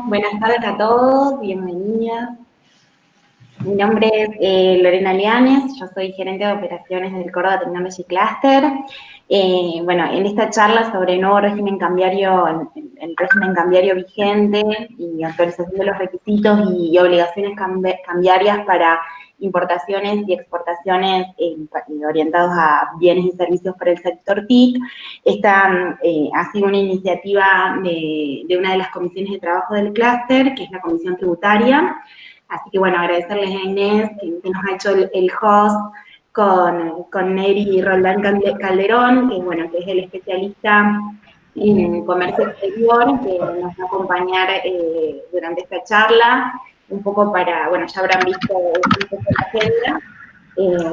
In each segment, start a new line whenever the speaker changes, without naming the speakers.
Buenas tardes a todos, bienvenidas. Mi nombre es Lorena Lianes, yo soy gerente de operaciones del Córdoba Technology Cluster. Bueno, en esta charla sobre el nuevo régimen cambiario, el régimen cambiario vigente y actualización de los requisitos y obligaciones cambiarias para importaciones y exportaciones orientados a bienes y servicios para el sector TIC. Esta ha sido una iniciativa de una de las comisiones de trabajo del clúster, que es la comisión tributaria. Así que bueno, agradecerles a Inés que nos ha hecho el host con Neri Roldán Calderón, que bueno, que es el especialista en comercio exterior, que nos va a acompañar durante esta charla, un poco para, bueno, ya habrán visto un poco la agenda,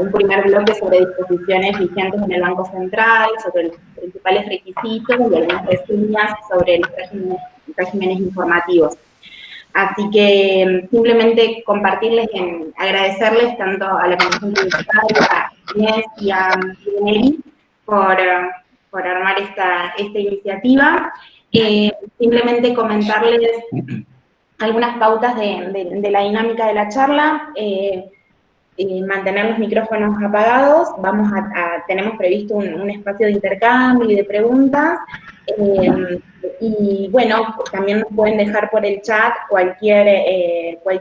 un primer bloque sobre disposiciones vigentes en el Banco Central, sobre los principales requisitos y algunas reseñas sobre los regímenes informativos. Así que simplemente compartirles, agradecerles tanto a la Comisión Tributaria, a Inés y a Neri por armar esta iniciativa. Simplemente comentarles algunas pautas de la dinámica de la charla. Mantener los micrófonos apagados, tenemos previsto un espacio de intercambio y de preguntas, y bueno, también nos pueden dejar por el chat cualquier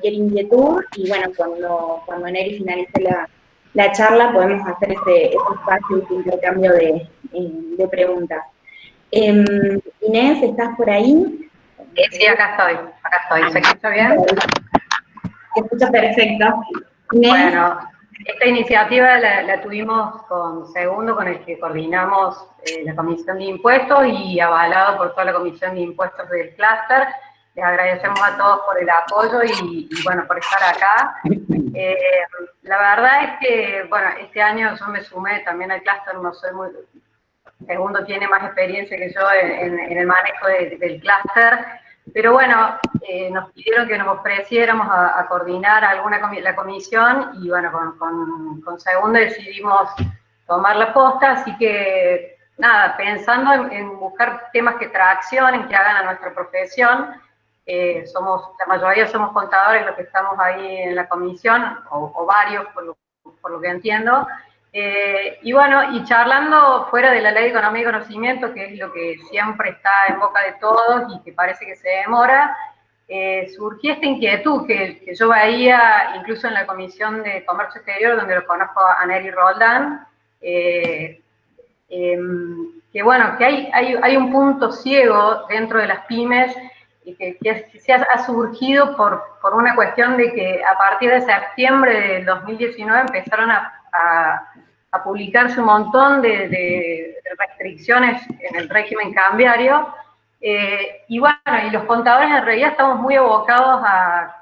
inquietud, y bueno, cuando Neri finalice la charla podemos hacer ese espacio de intercambio de preguntas. Inés, ¿estás por ahí?
Sí, acá estoy. ¿Se escucha bien?
Se escucha perfecto. Inés.
Bueno, esta iniciativa la tuvimos con Segundo, con el que coordinamos la Comisión de Impuestos y avalado por toda la Comisión de Impuestos del Clúster. Les agradecemos a todos por el apoyo y bueno, por estar acá. La verdad es que, bueno, este año yo me sumé también al Clúster, no soy muy... Segundo tiene más experiencia que yo en el manejo del clúster, pero bueno, nos pidieron que nos ofreciéramos a coordinar la comisión y bueno, con Segundo decidimos tomar la posta, así que nada, pensando en buscar temas que traccionen, que hagan a nuestra profesión. La mayoría somos contadores los que estamos ahí en la comisión, o varios por lo que entiendo. Y bueno, y charlando fuera de la Ley de Economía y Conocimiento, que es lo que siempre está en boca de todos y que parece que se demora, surgió esta inquietud que yo veía incluso en la Comisión de Comercio Exterior, donde lo conozco a Neri Roldán, que bueno, que hay un punto ciego dentro de las pymes y que se ha surgido por una cuestión de que a partir de septiembre del 2019 empezaron a publicarse un montón de restricciones en el régimen cambiario, y bueno, y los contadores en realidad estamos muy abocados a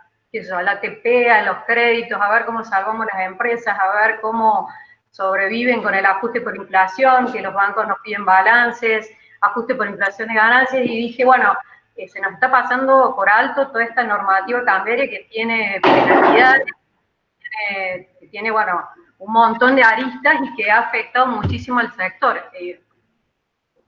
la ATP, a los créditos, a ver cómo salvamos las empresas, a ver cómo sobreviven con el ajuste por inflación, que los bancos nos piden balances, ajuste por inflación de ganancias, y dije, bueno, se nos está pasando por alto toda esta normativa cambiaria que tiene penalidades, que tiene, bueno, un montón de aristas y que ha afectado muchísimo al sector. La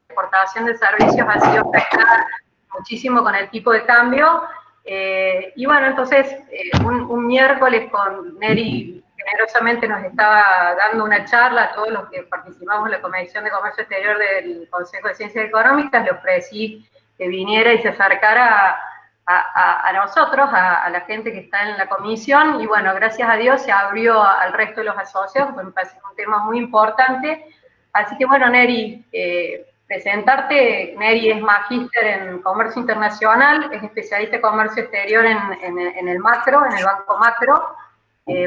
exportación de servicios ha sido afectada muchísimo con el tipo de cambio, y bueno, entonces un miércoles con Neri generosamente nos estaba dando una charla a todos los que participamos en la Comisión de Comercio Exterior del Consejo de Ciencias Económicas. Le ofrecí que viniera y se acercara a nosotros, a la gente que está en la comisión, y bueno, gracias a Dios se abrió al resto de los asociados, porque me parece un tema muy importante. Así que bueno, Neri, presentarte. Neri es magíster en comercio internacional, es especialista en comercio exterior en el macro, en el Banco Macro,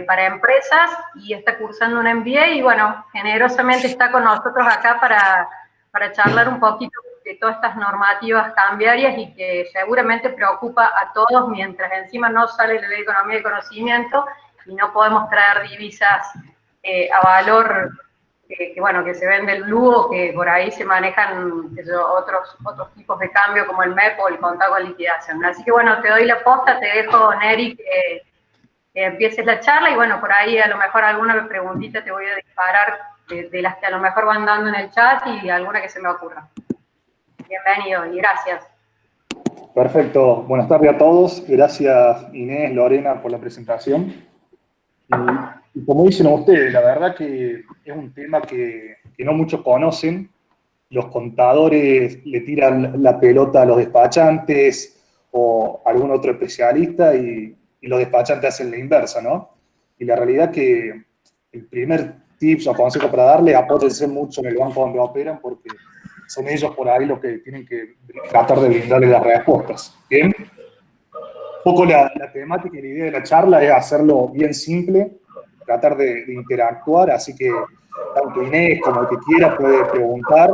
para empresas, y está cursando un MBA, y bueno, generosamente está con nosotros acá para charlar un poquito de todas estas normativas cambiarias y que seguramente preocupa a todos, mientras encima no sale la Ley de Economía y Conocimiento y no podemos traer divisas a valor bueno, que se vende el lugo, que por ahí se manejan otros tipos de cambio como el MEP o el contado con liquidación. Así que bueno, te doy la posta, te dejo, Neri, que empieces la charla, y bueno, por ahí a lo mejor alguna preguntita te voy a disparar de las que a lo mejor van dando en el chat, y alguna que se me ocurra. Bienvenido y gracias.
Perfecto. Buenas tardes a todos. Gracias Inés, Lorena, por la presentación. Y como dicen ustedes, la verdad que es un tema que no muchos conocen. Los contadores le tiran la pelota a los despachantes o a algún otro especialista y los despachantes hacen la inversa, ¿no? Y la realidad que el primer tips o consejo para darle, apóyense mucho en el banco donde operan porque son ellos por ahí los que tienen que tratar de brindarle las respuestas. ¿Bien? Un poco la temática y la idea de la charla es hacerlo bien simple, tratar de interactuar, así que tanto Inés como el que quiera puede preguntar.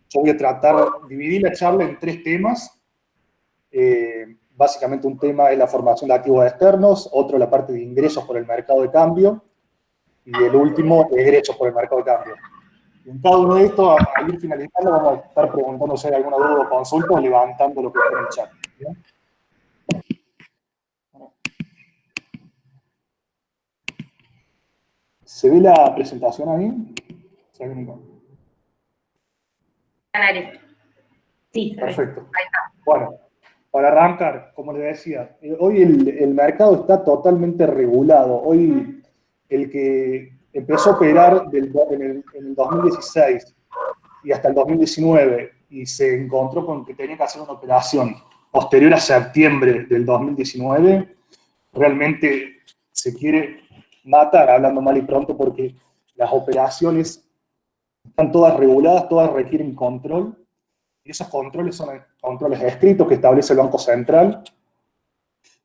Yo voy a tratar de dividir la charla en 3 temas. Básicamente un tema es la formación de activos externos, otro la parte de ingresos por el mercado de cambio y el último, egresos por el mercado de cambio. Y en cada uno de estos, al ir finalizando, vamos a estar preguntando si hay alguna duda o consulta o levantando lo que está en el chat. ¿Bien? ¿Se ve la presentación ahí? ¿Se ve?
Sí,
perfecto. Bueno, para arrancar, como les decía, hoy el mercado está totalmente regulado. Hoy el que empezó a operar en el 2016 y hasta el 2019 y se encontró con que tenía que hacer una operación posterior a septiembre del 2019, realmente se quiere matar, hablando mal y pronto, porque las operaciones están todas reguladas, todas requieren control, y esos controles son controles escritos que establece el Banco Central,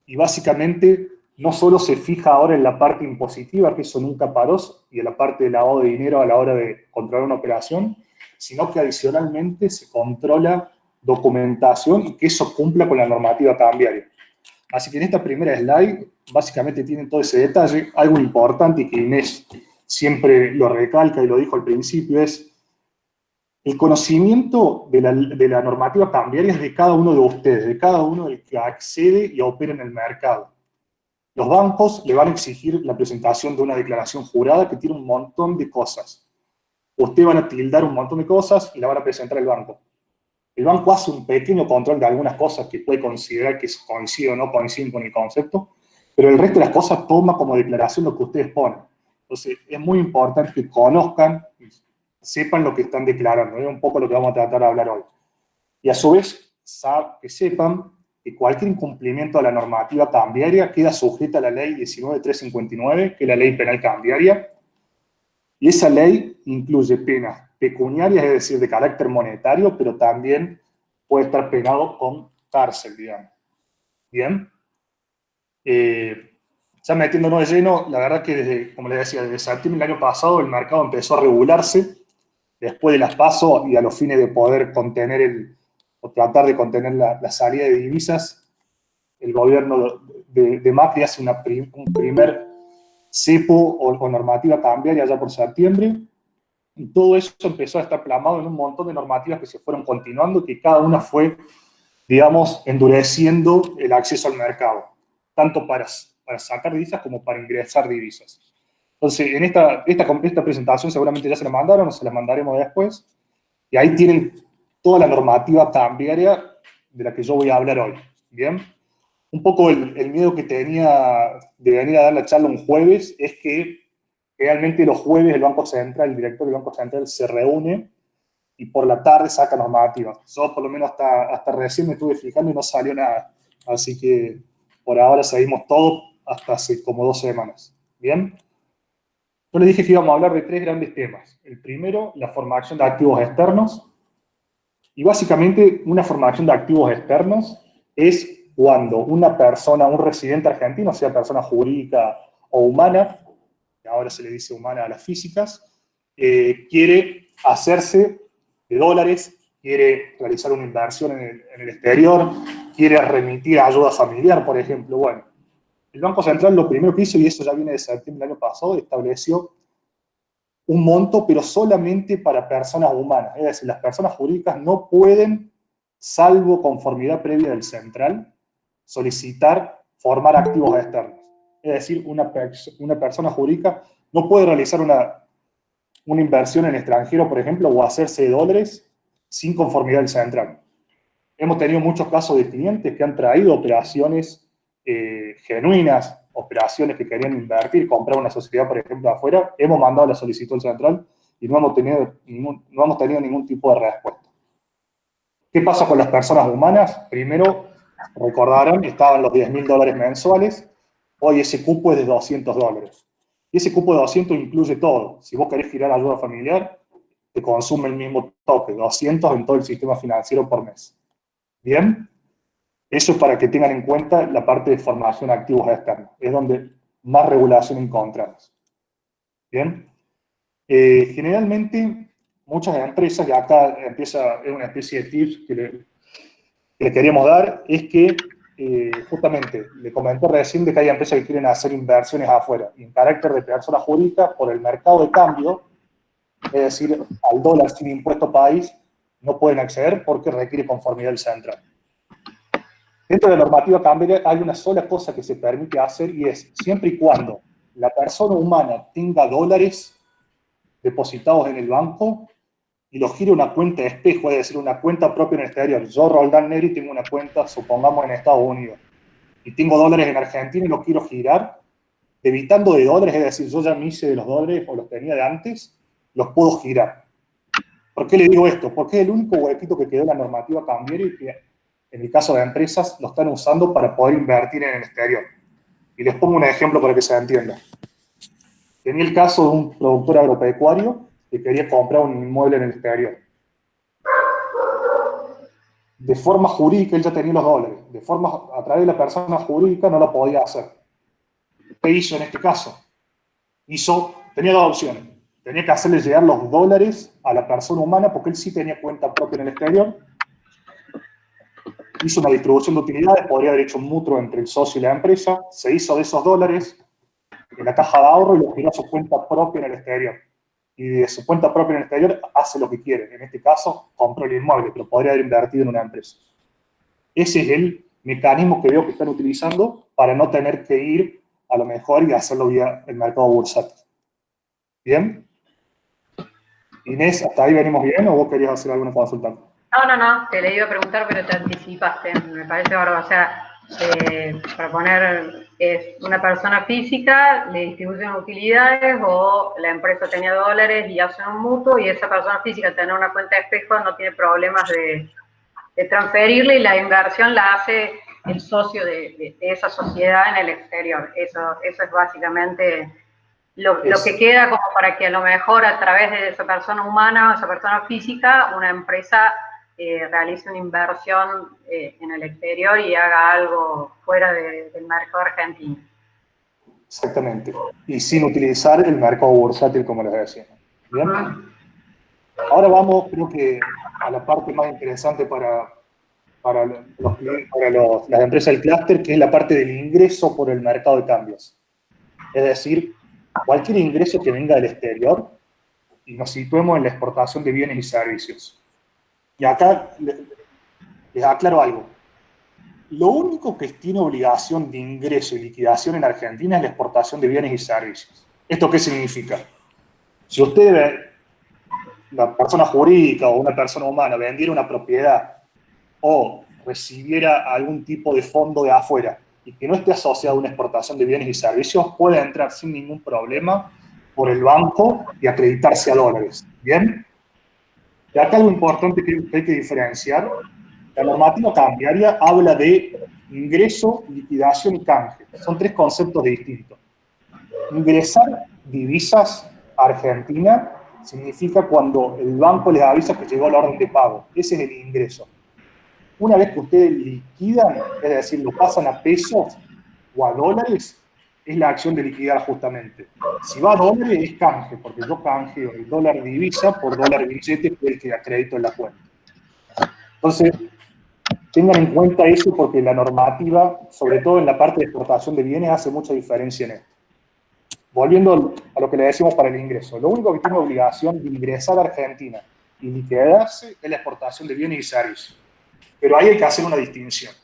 y básicamente no solo se fija ahora en la parte impositiva, que eso nunca paró, y en la parte de lavado de dinero a la hora de controlar una operación, sino que adicionalmente se controla documentación y que eso cumpla con la normativa cambiaria. Así que en esta primera slide, básicamente tienen todo ese detalle. Algo importante y que Inés siempre lo recalca y lo dijo al principio es el conocimiento de la normativa cambiaria es de cada uno de ustedes, de cada uno del que accede y opera en el mercado. Los bancos le van a exigir la presentación de una declaración jurada que tiene un montón de cosas. Ustedes van a tildar un montón de cosas y la van a presentar al banco. El banco hace un pequeño control de algunas cosas que puede considerar que coinciden o no coinciden con el concepto, pero el resto de las cosas toma como declaración lo que ustedes ponen. Entonces, es muy importante que conozcan, sepan lo que están declarando. Es un poco lo que vamos a tratar de hablar hoy. Y a su vez, que sepan que cualquier incumplimiento de la normativa cambiaria queda sujeta a la ley 19.359, que es la ley penal cambiaria, y esa ley incluye penas pecuniarias, es decir, de carácter monetario, pero también puede estar penado con cárcel, digamos. ¿Bien? Ya metiéndonos de lleno, la verdad que desde, como les decía, desde septiembre del año pasado el mercado empezó a regularse, después de las PASO y a los fines de poder contener o tratar de contener la salida de divisas, el gobierno de Macri hace un primer cepo o normativa cambiaria ya por septiembre, y todo eso empezó a estar plasmado en un montón de normativas que se fueron continuando y que cada una fue, digamos, endureciendo el acceso al mercado, tanto para sacar divisas como para ingresar divisas. Entonces, en esta presentación seguramente ya se la mandaron o se la mandaremos después, y ahí tienen toda la normativa cambiaria de la que yo voy a hablar hoy. ¿Bien? Un poco el miedo que tenía de venir a dar la charla un jueves es que realmente los jueves el Banco Central, el director del Banco Central se reúne y por la tarde saca normativas. Yo por lo menos hasta recién me estuve fijando y no salió nada. Así que por ahora seguimos todo hasta hace como 2 semanas. ¿Bien? Yo les dije que íbamos a hablar de 3 grandes temas. El primero, la formación de activos externos. Y básicamente una formación de activos externos es cuando una persona, un residente argentino, sea persona jurídica o humana, que ahora se le dice humana a las físicas, quiere hacerse de dólares, quiere realizar una inversión en el exterior, quiere remitir ayuda familiar, por ejemplo. Bueno, el Banco Central lo primero que hizo, y eso ya viene de septiembre del año pasado, estableció un monto, pero solamente para personas humanas. Es decir, las personas jurídicas no pueden, salvo conformidad previa del central, solicitar formar activos externos. Es decir, una persona jurídica no puede realizar una inversión en extranjero, por ejemplo, o hacerse de dólares sin conformidad del central. Hemos tenido muchos casos de clientes que han traído operaciones genuinas, operaciones que querían invertir, comprar una sociedad, por ejemplo, afuera. Hemos mandado la solicitud al central y no hemos tenido ningún tipo de respuesta. ¿Qué pasa con las personas humanas? Primero, recordarán, estaban los $10.000 mensuales, hoy ese cupo es de $200. Y ese cupo de 200 incluye todo. Si vos querés girar ayuda familiar, te consume el mismo tope, 200 en todo el sistema financiero por mes. ¿Bien? Eso es para que tengan en cuenta la parte de formación de activos externos. Es donde más regulación encontramos. ¿Bien? Generalmente, muchas empresas, y acá es una especie de tips que le queríamos dar, es que justamente le comenté recién de que hay empresas que quieren hacer inversiones afuera, y en carácter de persona jurídica, por el mercado de cambio, es decir, al dólar sin impuesto país, no pueden acceder porque requiere conformidad del central. Dentro de la normativa cambiaria hay una sola cosa que se permite hacer y es, siempre y cuando la persona humana tenga dólares depositados en el banco y los gire una cuenta de espejo, es decir, una cuenta propia en el exterior. Yo, Roldán Neri, tengo una cuenta, supongamos, en Estados Unidos, y tengo dólares en Argentina y los quiero girar, debitando de dólares, es decir, yo ya me hice de los dólares o los tenía de antes, los puedo girar. ¿Por qué le digo esto? Porque es el único huequito que quedó en la normativa cambiaria y que, en el caso de empresas, lo están usando para poder invertir en el exterior. Y les pongo un ejemplo para que se entienda. Tenía el caso de un productor agropecuario que quería comprar un inmueble en el exterior. De forma jurídica, él ya tenía los dólares. A través de la persona jurídica no lo podía hacer. ¿Qué hizo en este caso? Tenía dos opciones. Tenía que hacerle llegar los dólares a la persona humana porque él sí tenía cuenta propia en el exterior. Hizo una distribución de utilidades, podría haber hecho un mutuo entre el socio y la empresa. Se hizo de esos dólares en la caja de ahorro y los giró a su cuenta propia en el exterior. Y de su cuenta propia en el exterior hace lo que quiere. En este caso, compró el inmueble, pero podría haber invertido en una empresa. Ese es el mecanismo que veo que están utilizando para no tener que ir a lo mejor y hacerlo vía el mercado bursátil. ¿Bien? Inés, ¿hasta ahí venimos bien o vos querías hacer alguna consulta?
No, te le iba a preguntar, pero te anticipaste, me parece bárbaro. O sea, para poner, es una persona física, le distribuyen utilidades o la empresa tenía dólares y hacen un mutuo y esa persona física tener una cuenta de espejo no tiene problemas de transferirle y la inversión la hace el socio de esa sociedad en el exterior. Eso es básicamente lo que queda como para que a lo mejor a través de esa persona humana o esa persona física, una empresa realice una inversión en el exterior y haga algo fuera del mercado argentino.
Exactamente. Y sin utilizar el mercado bursátil, como les decía. ¿Bien? Ahora vamos, creo que, a la parte más interesante para las empresas del clúster, que es la parte del ingreso por el mercado de cambios. Es decir, cualquier ingreso que venga del exterior y nos situemos en la exportación de bienes y servicios. Y acá les aclaro algo. Lo único que tiene obligación de ingreso y liquidación en Argentina es la exportación de bienes y servicios. ¿Esto qué significa? Si usted, la persona jurídica o una persona humana, vendiera una propiedad o recibiera algún tipo de fondo de afuera y que no esté asociado a una exportación de bienes y servicios, puede entrar sin ningún problema por el banco y acreditarse a dólares. ¿Bien? Y acá algo importante que hay que diferenciar. La normativa cambiaria habla de ingreso, liquidación y canje. Son tres conceptos distintos. Ingresar divisas a Argentina significa cuando el banco les avisa que llegó la orden de pago. Ese es el ingreso. Una vez que ustedes liquidan, es decir, lo pasan a pesos o a dólares, es la acción de liquidar justamente. Si va a dólares, es canje, porque yo canjeo el dólar divisa por dólar billete, que es el que acredito en la cuenta. Entonces, tengan en cuenta eso porque la normativa, sobre todo en la parte de exportación de bienes, hace mucha diferencia en esto. Volviendo a lo que le decimos para el ingreso, lo único que tiene obligación de ingresar a Argentina y liquidarse es la exportación de bienes y servicios. Pero ahí hay que hacer una distinción.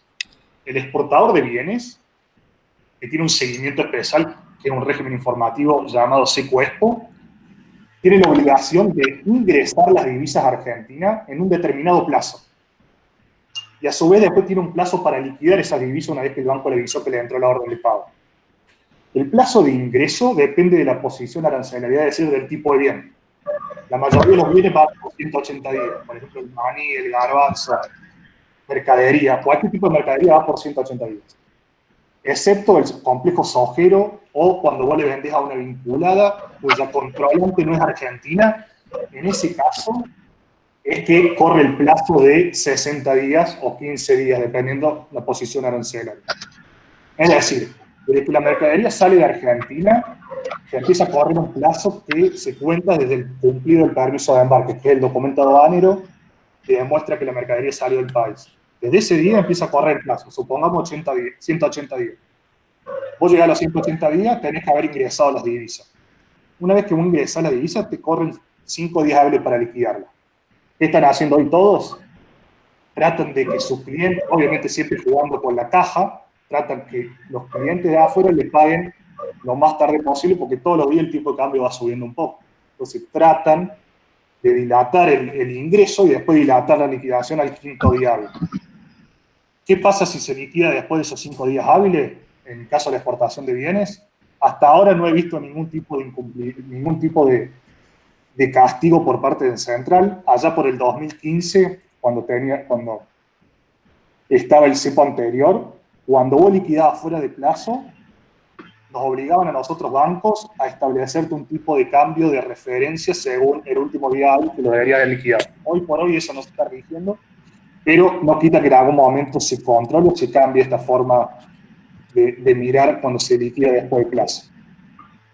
El exportador de bienes, que tiene un seguimiento especial, que es un régimen informativo llamado Secuespo, tiene la obligación de ingresar las divisas a Argentina en un determinado plazo. y a su vez después tiene un plazo para liquidar esa divisa una vez que el banco le avisó que le entró la orden de pago. El plazo de ingreso depende de la posición arancelaria, es decir, del tipo de bien. La mayoría de los bienes van por 180 días, por ejemplo, el maní, el garbanzo, mercadería, cualquier tipo de mercadería va por 180 días. Excepto el complejo sojero o cuando vos le vendés a una vinculada cuya controlante no es argentina, en ese caso es que corre el plazo de 60 días o 15 días, dependiendo la posición arancelaria. Es decir, desde que la mercadería sale de Argentina, se empieza a correr un plazo que se cuenta desde el cumplido del permiso de embarque, que es el documento aduanero que demuestra que la mercadería salió del país. Desde ese día empieza a correr el plazo, supongamos 180 días. Vos llegás a los 180 días, tenés que haber ingresado las divisas. Una vez que vos ingresás las divisas, te corren 5 días hábiles para liquidarla. ¿Qué están haciendo hoy todos? Tratan de que sus clientes, obviamente siempre jugando con la caja, tratan que los clientes de afuera le paguen lo más tarde posible porque todos los días el tipo de cambio va subiendo un poco. Entonces tratan de dilatar el ingreso y después dilatar la liquidación al 5.º día hábil. ¿Qué pasa si se liquida después de esos 5 días hábiles? En el caso de la exportación de bienes, hasta ahora no he visto ningún tipo de castigo por parte del Central. Allá por el 2015, cuando estaba el cepo anterior, cuando vos liquidabas fuera de plazo, nos obligaban a nosotros bancos a establecerte un tipo de cambio de referencia según el último día hábil que lo debería haber liquidado. Hoy por hoy eso no se está rigiendo, pero no quita que en algún momento se controle o se cambie esta forma de mirar cuando se liquida después de plazo.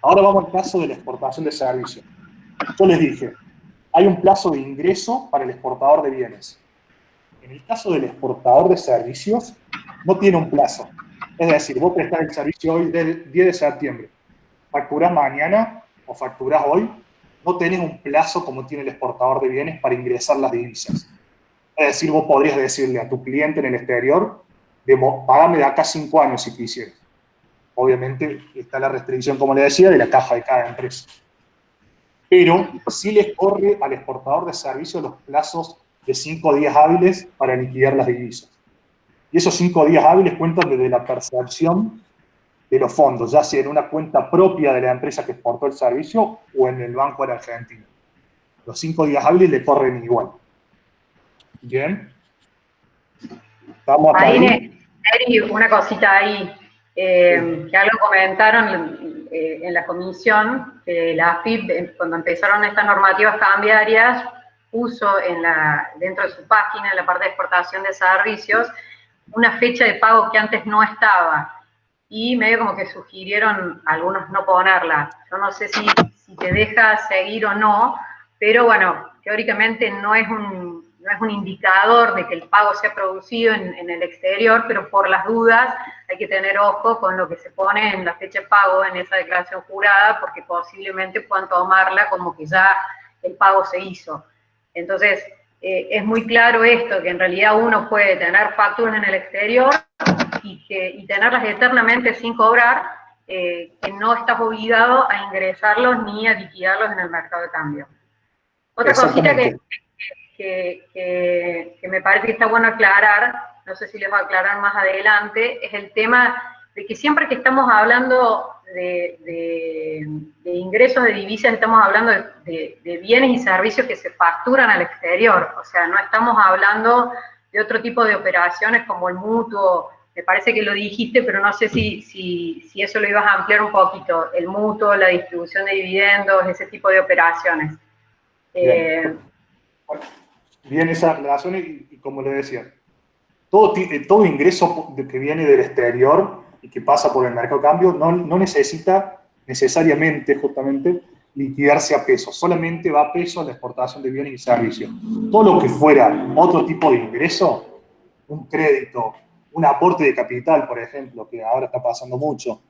Ahora vamos al caso de la exportación de servicios. Yo les dije, hay un plazo de ingreso para el exportador de bienes. En el caso del exportador de servicios, no tiene un plazo. Es decir, vos prestás el servicio hoy del 10 de septiembre, facturás mañana o facturás hoy, no tenés un plazo como tiene el exportador de bienes para ingresar las divisas. Es decir, vos podrías decirle a tu cliente en el exterior, pagame de acá 5 años si quisieras. Obviamente está la restricción, como le decía, de la caja de cada empresa. Pero sí les corre al exportador de servicios los plazos de 5 días hábiles para liquidar las divisas. Y esos 5 días hábiles cuentan desde la percepción de los fondos, ya sea en una cuenta propia de la empresa que exportó el servicio o en el Banco de Argentina. Los 5 días hábiles le corren igual. Bien. Estamos hasta ahí.
Eri, una cosita ahí, que algo comentaron en la comisión, que la AFIP, cuando empezaron estas normativas cambiarias, puso dentro de su página, en la parte de exportación de servicios, una fecha de pago que antes no estaba, y medio como que sugirieron algunos no ponerla. Yo no sé si te deja seguir o no, pero bueno, teóricamente no es un indicador de que el pago se ha producido en el exterior, pero por las dudas hay que tener ojo con lo que se pone en la fecha de pago en esa declaración jurada, porque posiblemente puedan tomarla como que ya el pago se hizo. Entonces, es muy claro esto, que en realidad uno puede tener facturas en el exterior y tenerlas eternamente sin cobrar, que no estás obligado a ingresarlos ni a liquidarlos en el mercado de cambio. Otra cosita que me parece que está bueno aclarar, no sé si les va a aclarar más adelante, es el tema de que siempre que estamos hablando de ingresos de divisas, estamos hablando de bienes y servicios que se facturan al exterior, o sea, no estamos hablando de otro tipo de operaciones como el mutuo. Me parece que lo dijiste, pero no sé si eso lo ibas a ampliar un poquito, el mutuo, la distribución de dividendos, ese tipo de operaciones.
Bien, esas relaciones, y como le decía, todo ingreso que viene del exterior y que pasa por el mercado de cambio no necesita necesariamente, justamente, liquidarse a pesos. Solamente va a peso la exportación de bienes y servicios. Todo lo que fuera otro tipo de ingreso, un crédito, un aporte de capital, por ejemplo, que ahora está pasando mucho,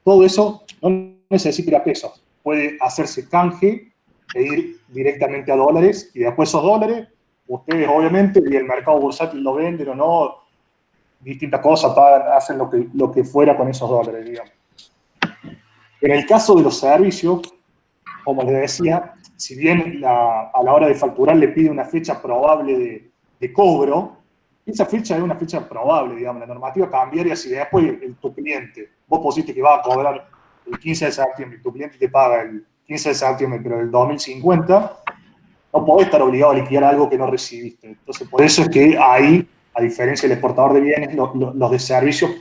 todo eso no necesita ir a pesos. Puede hacerse canje e ir directamente a dólares, y después esos dólares, ustedes obviamente, y el mercado bursátil lo venden o no, distintas cosas, hacen lo que fuera con esos dólares, digamos. En el caso de los servicios, como les decía, si bien a la hora de facturar le pide una fecha probable de cobro, esa fecha es una fecha probable, digamos, la normativa cambiaría si después tu cliente, vos pusiste que va a cobrar el 15 de septiembre y tu cliente te paga el 15 de septiembre, pero del 2050, no podés estar obligado a liquidar algo que no recibiste. Entonces, por eso es que ahí, a diferencia del exportador de bienes, los de servicios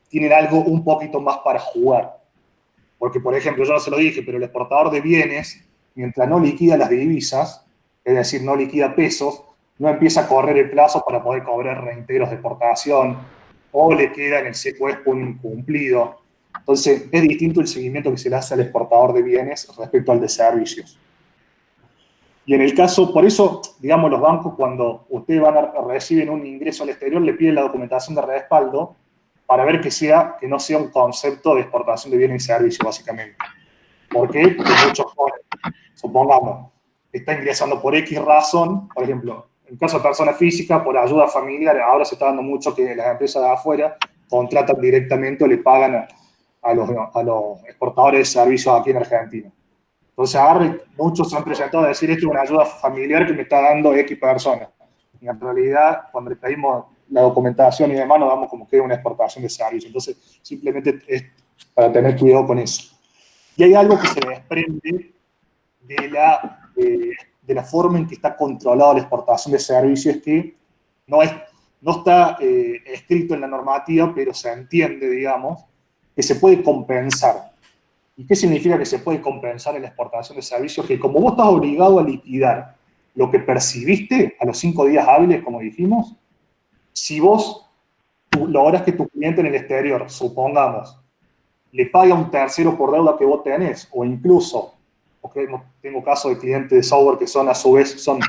tienen algo un poquito más para jugar. Porque, por ejemplo, yo no se lo dije, pero el exportador de bienes, mientras no liquida las divisas, es decir, no liquida pesos, no empieza a correr el plazo para poder cobrar reintegros de exportación, o le queda en el secuestro un incumplido. Entonces, es distinto el seguimiento que se le hace al exportador de bienes respecto al de servicios. Y en el caso, por eso, digamos, los bancos, cuando ustedes reciben un ingreso al exterior, le piden la documentación de respaldo para ver que no sea un concepto de exportación de bienes y servicios, básicamente. ¿Por qué? Porque muchos ponen, supongamos, está ingresando por X razón, por ejemplo, en caso de persona física, por ayuda familiar, ahora se está dando mucho que las empresas de afuera contratan directamente o le pagan a los exportadores de servicios aquí en Argentina. Entonces, muchos se han presentado a decir, esto es una ayuda familiar que me está dando X persona. Y en realidad, cuando le pedimos la documentación y demás, nos damos como que es una exportación de servicios. Entonces, simplemente es para tener cuidado con eso. Y hay algo que se desprende de la forma en que está controlada la exportación de servicios, que no está escrito en la normativa, pero se entiende, digamos, que se puede compensar. ¿Y qué significa que se puede compensar en la exportación de servicios? Que como vos estás obligado a liquidar lo que percibiste a los 5 días hábiles, como dijimos, si vos lográs que tu cliente en el exterior, supongamos, le paga a un tercero por deuda que vos tenés, o incluso, porque tengo casos de clientes de software que son a su vez son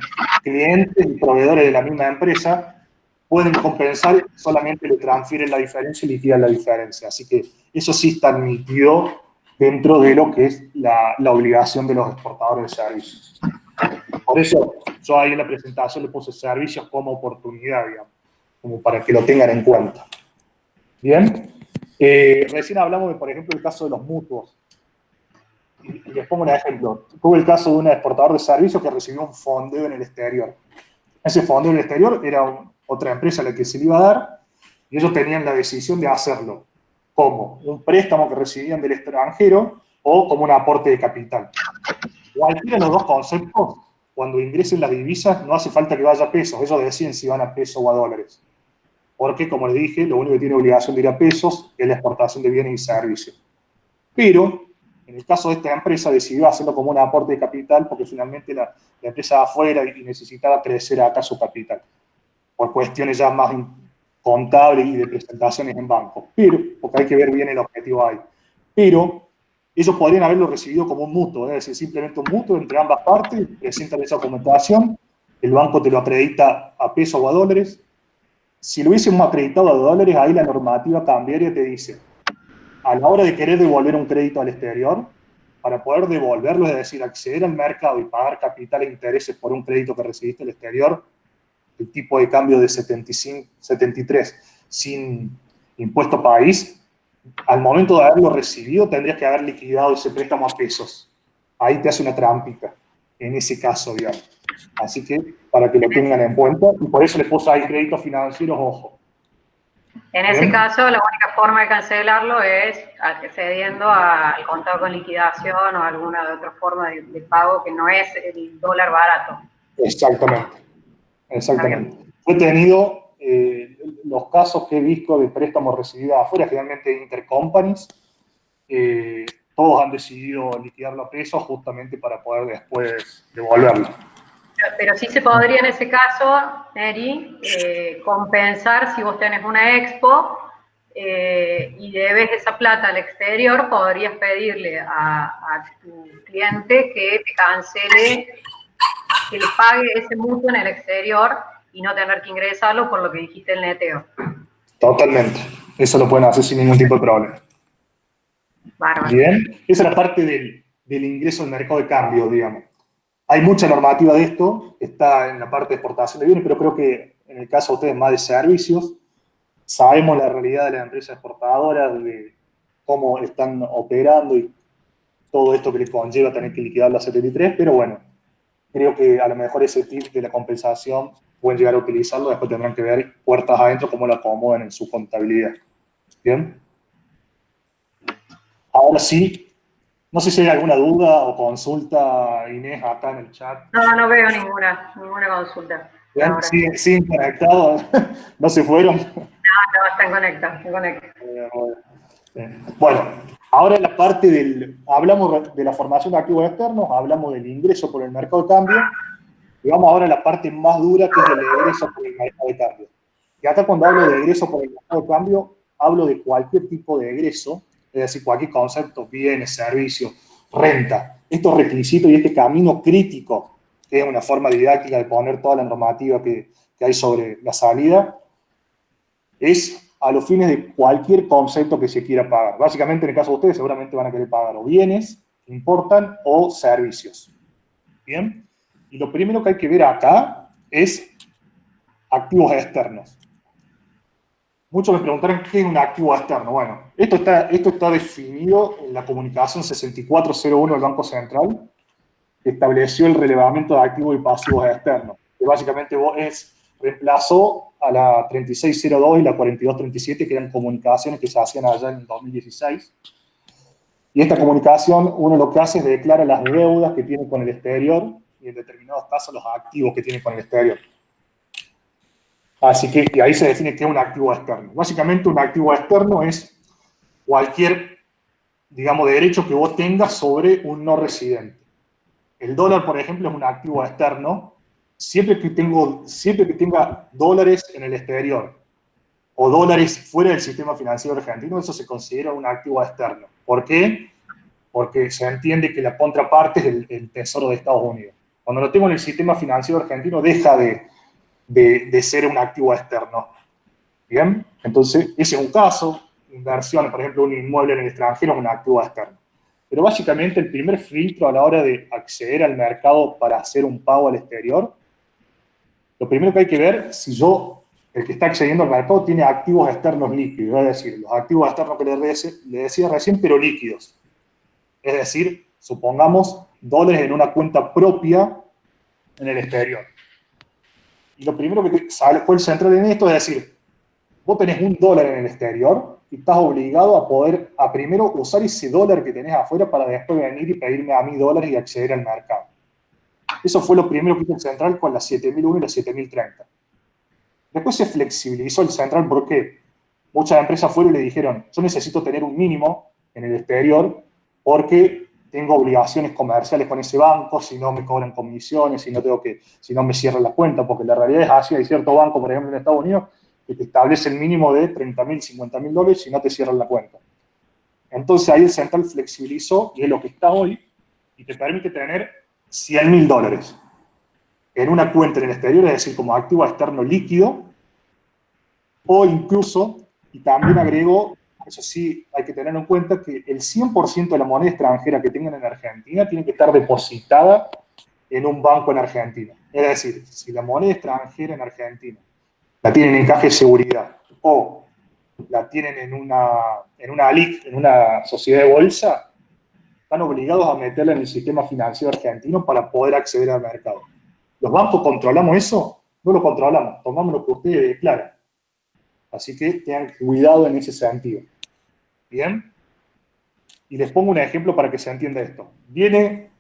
clientes y proveedores de la misma empresa, pueden compensar, solamente le transfieren la diferencia y liquidan la diferencia. Así que eso sí está admitido dentro de lo que es la obligación de los exportadores de servicios. Por eso yo ahí en la presentación le puse servicios como oportunidad, digamos, como para que lo tengan en cuenta. Bien. Recién hablamos, por ejemplo, del caso de los mutuos. Y les pongo un ejemplo. Tuve el caso de un exportador de servicios que recibió un fondeo en el exterior. Ese fondeo en el exterior era otra empresa a la que se le iba a dar, y ellos tenían la decisión de hacerlo como un préstamo que recibían del extranjero o como un aporte de capital. Cualquiera de los dos conceptos, cuando ingresen las divisas, no hace falta que vaya a pesos. Ellos deciden si van a pesos o a dólares. Porque, como les dije, lo único que tiene obligación de ir a pesos es la exportación de bienes y servicios. Pero, en el caso de esta empresa, decidió hacerlo como un aporte de capital porque finalmente la empresa de afuera y necesitaba crecer acá su capital, por cuestiones ya más contables y de presentaciones en banco. Pero, porque hay que ver bien el objetivo ahí. Pero, ellos podrían haberlo recibido como un mutuo, es decir, simplemente un mutuo entre ambas partes, presentan esa documentación, el banco te lo acredita a pesos o a dólares. Si lo hubiésemos acreditado a dólares, ahí la normativa cambiaria te dice, a la hora de querer devolver un crédito al exterior, para poder devolverlo, es decir, acceder al mercado y pagar capital e intereses por un crédito que recibiste al exterior, el tipo de cambio de 73 sin impuesto país, al momento de haberlo recibido tendrías que haber liquidado ese préstamo a pesos. Ahí te hace una trampita, en ese caso, digamos. Así que, para que lo tengan en cuenta, y por eso les puse ahí créditos financieros, ojo.
En ese caso, la única forma de cancelarlo es accediendo al contado con liquidación o alguna otra forma de pago que no es el dólar barato.
Exactamente. He tenido los casos que he visto de préstamos recibidos afuera, generalmente intercompanies, todos han decidido liquidarlo a pesos justamente para poder después devolverlo.
Pero sí se podría en ese caso, Neri, compensar si vos tenés una expo y debes esa plata al exterior, podrías pedirle a tu cliente que te cancele, que le pague ese mutuo en el exterior y no tener que ingresarlo por lo que dijiste el neteo.
Totalmente. Eso lo pueden hacer sin ningún tipo de problema.
Bárbaro.
Bien. Esa es la parte del ingreso al mercado de cambio, digamos. Hay mucha normativa de esto, está en la parte de exportación de bienes, pero creo que en el caso de ustedes más de servicios, sabemos la realidad de las empresas exportadoras, de cómo están operando y todo esto que les conlleva tener que liquidar la 73, pero bueno, creo que a lo mejor ese tip de la compensación pueden llegar a utilizarlo, después tendrán que ver puertas adentro cómo lo acomodan en su contabilidad. ¿Bien? Ahora sí, no sé si hay alguna duda o consulta, Inés, acá en el chat.
No, no veo ninguna consulta.
¿Bien? ¿Siguen conectados? ¿No se fueron?
No, están conectados.
Bueno, ahora en la parte hablamos de la formación de activos externos, hablamos del ingreso por el mercado de cambio, y vamos ahora a la parte más dura, que es el egreso por el mercado de cambio. Y acá cuando hablo de egreso por el mercado de cambio, hablo de cualquier tipo de egreso, es decir, cualquier concepto, bienes, servicios, renta. Estos requisitos y este camino crítico, que es una forma didáctica de poner toda la normativa que hay sobre la salida, es a los fines de cualquier concepto que se quiera pagar. Básicamente, en el caso de ustedes, seguramente van a querer pagar o bienes que importan o servicios. ¿Bien? Y lo primero que hay que ver acá es activos externos. Muchos me preguntaron qué es un activo externo. Bueno, esto está definido en la comunicación 6401 del Banco Central, que estableció el relevamiento de activos y pasivos externos, que básicamente reemplazó a la 3602 y la 4237, que eran comunicaciones que se hacían allá en el 2016. Y esta comunicación, uno lo que hace es declara las deudas que tiene con el exterior y en determinados casos los activos que tiene con el exterior. Así que y ahí se define qué es un activo externo. Básicamente un activo externo es cualquier, digamos, derecho que vos tengas sobre un no residente. El dólar, por ejemplo, es un activo externo siempre que tenga dólares en el exterior o dólares fuera del sistema financiero argentino, eso se considera un activo externo. ¿Por qué? Porque se entiende que la contraparte es el Tesoro de Estados Unidos. Cuando lo tengo en el sistema financiero argentino, deja de ser un activo externo. ¿Bien? Entonces, ese es un caso. Inversiones, por ejemplo, un inmueble en el extranjero es un activo externo. Pero básicamente el primer filtro a la hora de acceder al mercado para hacer un pago al exterior, lo primero que hay que ver es si el que está accediendo al mercado, tiene activos externos líquidos, es decir, los activos externos que le decía recién, pero líquidos. Es decir, supongamos dólares en una cuenta propia en el exterior. Y lo primero que sale el central en esto es decir, vos tenés $1 en el exterior y estás obligado a primero usar ese dólar que tenés afuera para después venir y pedirme a mí dólares y acceder al mercado. Eso fue lo primero que hizo el central con la 7001 y la 7030. Después se flexibilizó el central porque muchas empresas fueron y le dijeron, yo necesito tener un mínimo en el exterior porque tengo obligaciones comerciales con ese banco, si no me cobran comisiones, si no me cierran la cuenta, porque la realidad es así, hay cierto banco, por ejemplo, en Estados Unidos, que te establece el mínimo de $30.000, $50.000 si no te cierran la cuenta. Entonces ahí el central flexibilizó, y es lo que está hoy, y te permite tener $100.000 en una cuenta en el exterior, es decir, como activo externo líquido, o incluso, y también agrego, eso sí hay que tener en cuenta, que el 100% de la moneda extranjera que tengan en Argentina tiene que estar depositada en un banco en Argentina. Es decir, si la moneda extranjera en Argentina la tienen en caja de seguridad o la tienen en una ALIC, en una sociedad de bolsa, están obligados a meterla en el sistema financiero argentino para poder acceder al mercado. ¿Los bancos controlamos eso? No lo controlamos, tomamos lo que ustedes declaran. Así que tengan cuidado en ese sentido. ¿Bien? Y les pongo un ejemplo para que se entienda esto. Viene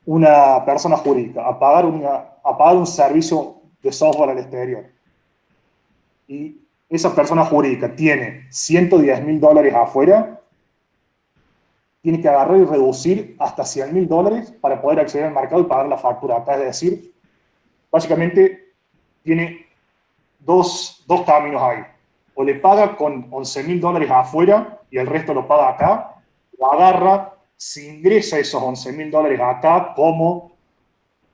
una persona jurídica a pagar un servicio de software al exterior. Y esa persona jurídica tiene $110.000 afuera, tiene que agarrar y reducir hasta $100.000 para poder acceder al mercado y pagar la factura acá. Es decir, básicamente tiene dos caminos ahí. O le paga con $11.000 afuera y el resto lo paga acá, o agarra, se ingresa esos $11.000 acá como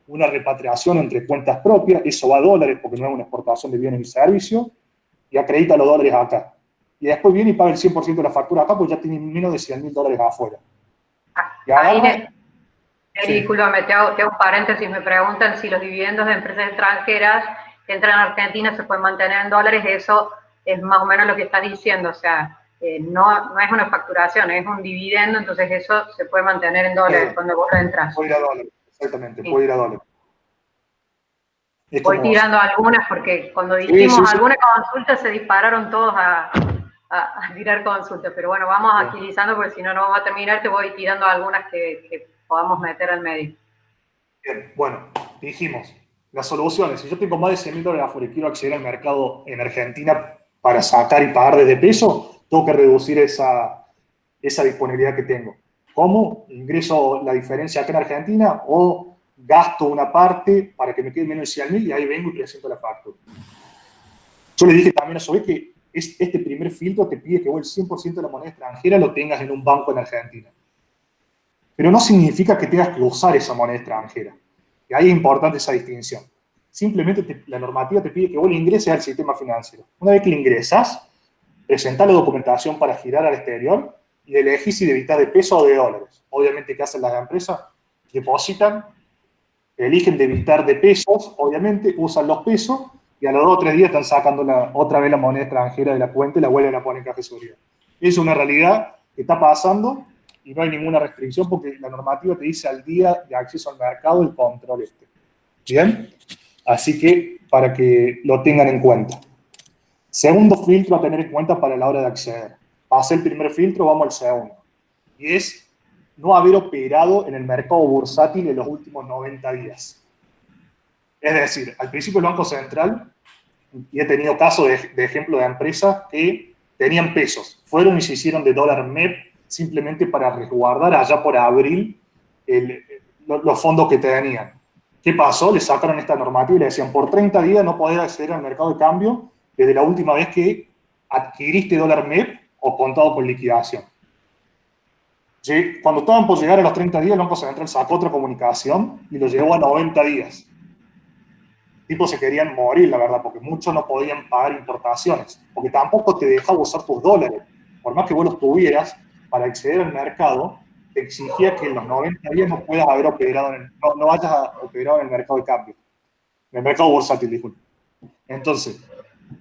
una repatriación entre cuentas propias, eso va a dólares porque no es una exportación de bienes y servicios, y acredita los dólares acá. Y después viene y paga el 100% de la factura acá porque ya tiene menos de $100.000 afuera. Y agarra,
discúlpame, te hago un paréntesis, me preguntan si los dividendos de empresas extranjeras que entran a Argentina se pueden mantener en dólares, eso es más o menos lo que estás diciendo, o sea, no es una facturación, es un dividendo, entonces eso se puede mantener en dólares cuando vos lo entras.
Puede ir a dólares, exactamente, sí. Puede ir a dólares.
Voy tirando algunas porque cuando dijimos alguna consulta se dispararon todos a tirar consultas, pero bueno, vamos agilizando porque si no, no vamos a terminar, te voy tirando algunas que podamos meter al medio.
Bien, bueno, dijimos, las soluciones, si yo tengo más de 100 mil dólares afuera y quiero acceder al mercado en Argentina para sacar y pagar desde peso, tengo que reducir esa disponibilidad que tengo. ¿Cómo? Ingreso la diferencia acá en Argentina o gasto una parte para que me quede menos de 100 mil y ahí vengo y presento la factura. Yo le dije también a su vez que este primer filtro te pide que vos el 100% de la moneda extranjera lo tengas en un banco en Argentina. Pero no significa que tengas que usar esa moneda extranjera. Y ahí es importante esa distinción. Simplemente la normativa te pide que vos le ingreses al sistema financiero. Una vez que le ingresas, presentás la documentación para girar al exterior y elegís si debitar de pesos o de dólares. Obviamente, ¿qué hacen las empresas? Depositan, eligen debitar de pesos, obviamente, usan los pesos y a los 2 o 3 días están sacando otra vez la moneda extranjera de la cuenta y la vuelven a poner en caja de seguridad. Es una realidad que está pasando y no hay ninguna restricción porque la normativa te dice al día de acceso al mercado el control este. ¿Bien? Así que para que lo tengan en cuenta. Segundo filtro a tener en cuenta para la hora de acceder. Pasé el primer filtro, vamos al segundo. Y es no haber operado en el mercado bursátil en los últimos 90 días. Es decir, al principio el Banco Central, y he tenido casos de ejemplo de empresas que tenían pesos, fueron y se hicieron de dólar MEP simplemente para resguardar allá por abril los fondos que tenían. ¿Qué pasó? Le sacaron esta normativa y le decían, por 30 días no podés acceder al mercado de cambio desde la última vez que adquiriste dólar MEP o contado con liquidación. ¿Sí? Cuando estaban por llegar a los 30 días, el Banco Central sacó otra comunicación y lo llevó a 90 días. Tipos se querían morir, la verdad, porque muchos no podían pagar importaciones, porque tampoco te dejaba usar tus dólares. Por más que vos los tuvieras, para acceder al mercado, te exigía que en los 90 días no puedas haber operado, no hayas operado en el mercado de cambio, en el mercado bursátil, disculpe. Entonces,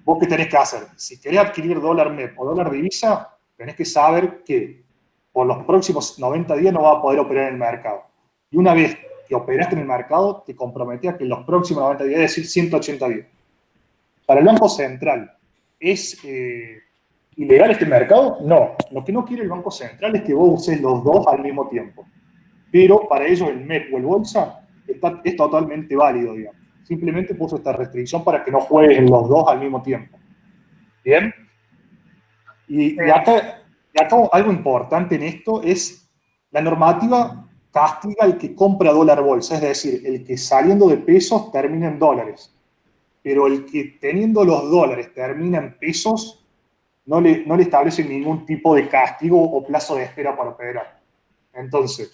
¿vos qué tenés que hacer? Si querés adquirir dólar MEP o dólar divisa, tenés que saber que por los próximos 90 días no vas a poder operar en el mercado. Y una vez que operaste en el mercado, te comprometías que en los próximos 90 días, es decir, 180 días. Para el Banco Central, ¿es ilegal este mercado? No. Lo que no quiere el Banco Central es que vos uses los dos al mismo tiempo. Pero para ellos el MEP o el Bolsa es totalmente válido, digamos. Simplemente puso esta restricción para que no juegues en los dos al mismo tiempo. ¿Bien? Y acá algo importante en esto es la normativa castiga al que compra dólar bolsa, es decir, el que saliendo de pesos termina en dólares. Pero el que teniendo los dólares termina en pesos, no le establece ningún tipo de castigo o plazo de espera para operar. Entonces,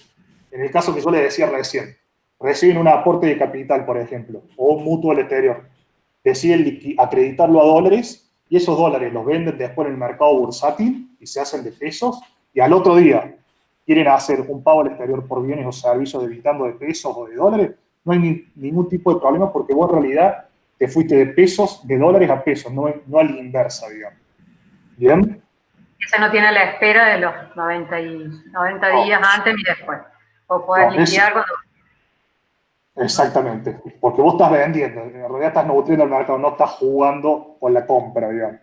en el caso que yo le decía recién, reciben un aporte de capital, por ejemplo, o un mutuo al exterior, deciden acreditarlo a dólares y esos dólares los venden después en el mercado bursátil y se hacen de pesos y al otro día quieren hacer un pago al exterior por bienes o servicios debitando de pesos o de dólares, no hay ningún tipo de problema porque vos en realidad te fuiste de dólares a pesos, no a la inversa, digamos. ¿Bien?
Ese no tiene la espera de los 90 días antes ni después. O puedes liquidar cuando...
Exactamente, porque vos estás vendiendo, en realidad estás nutriendo el mercado, no estás jugando con la compra, digamos.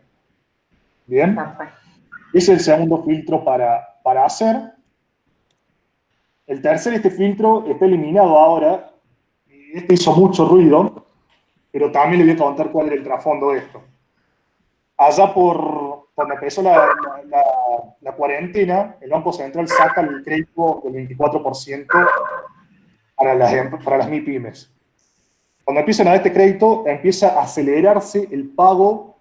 ¿Bien? Perfecto. Ese es el segundo filtro para hacer. El tercer, este filtro está eliminado ahora. Este hizo mucho ruido, pero también le voy a contar cuál era el trasfondo de esto. Allá cuando empezó la cuarentena, el Banco Central saca el crédito del 24% para las MIPYMES. Cuando empiezan a dar este crédito, empieza a acelerarse el pago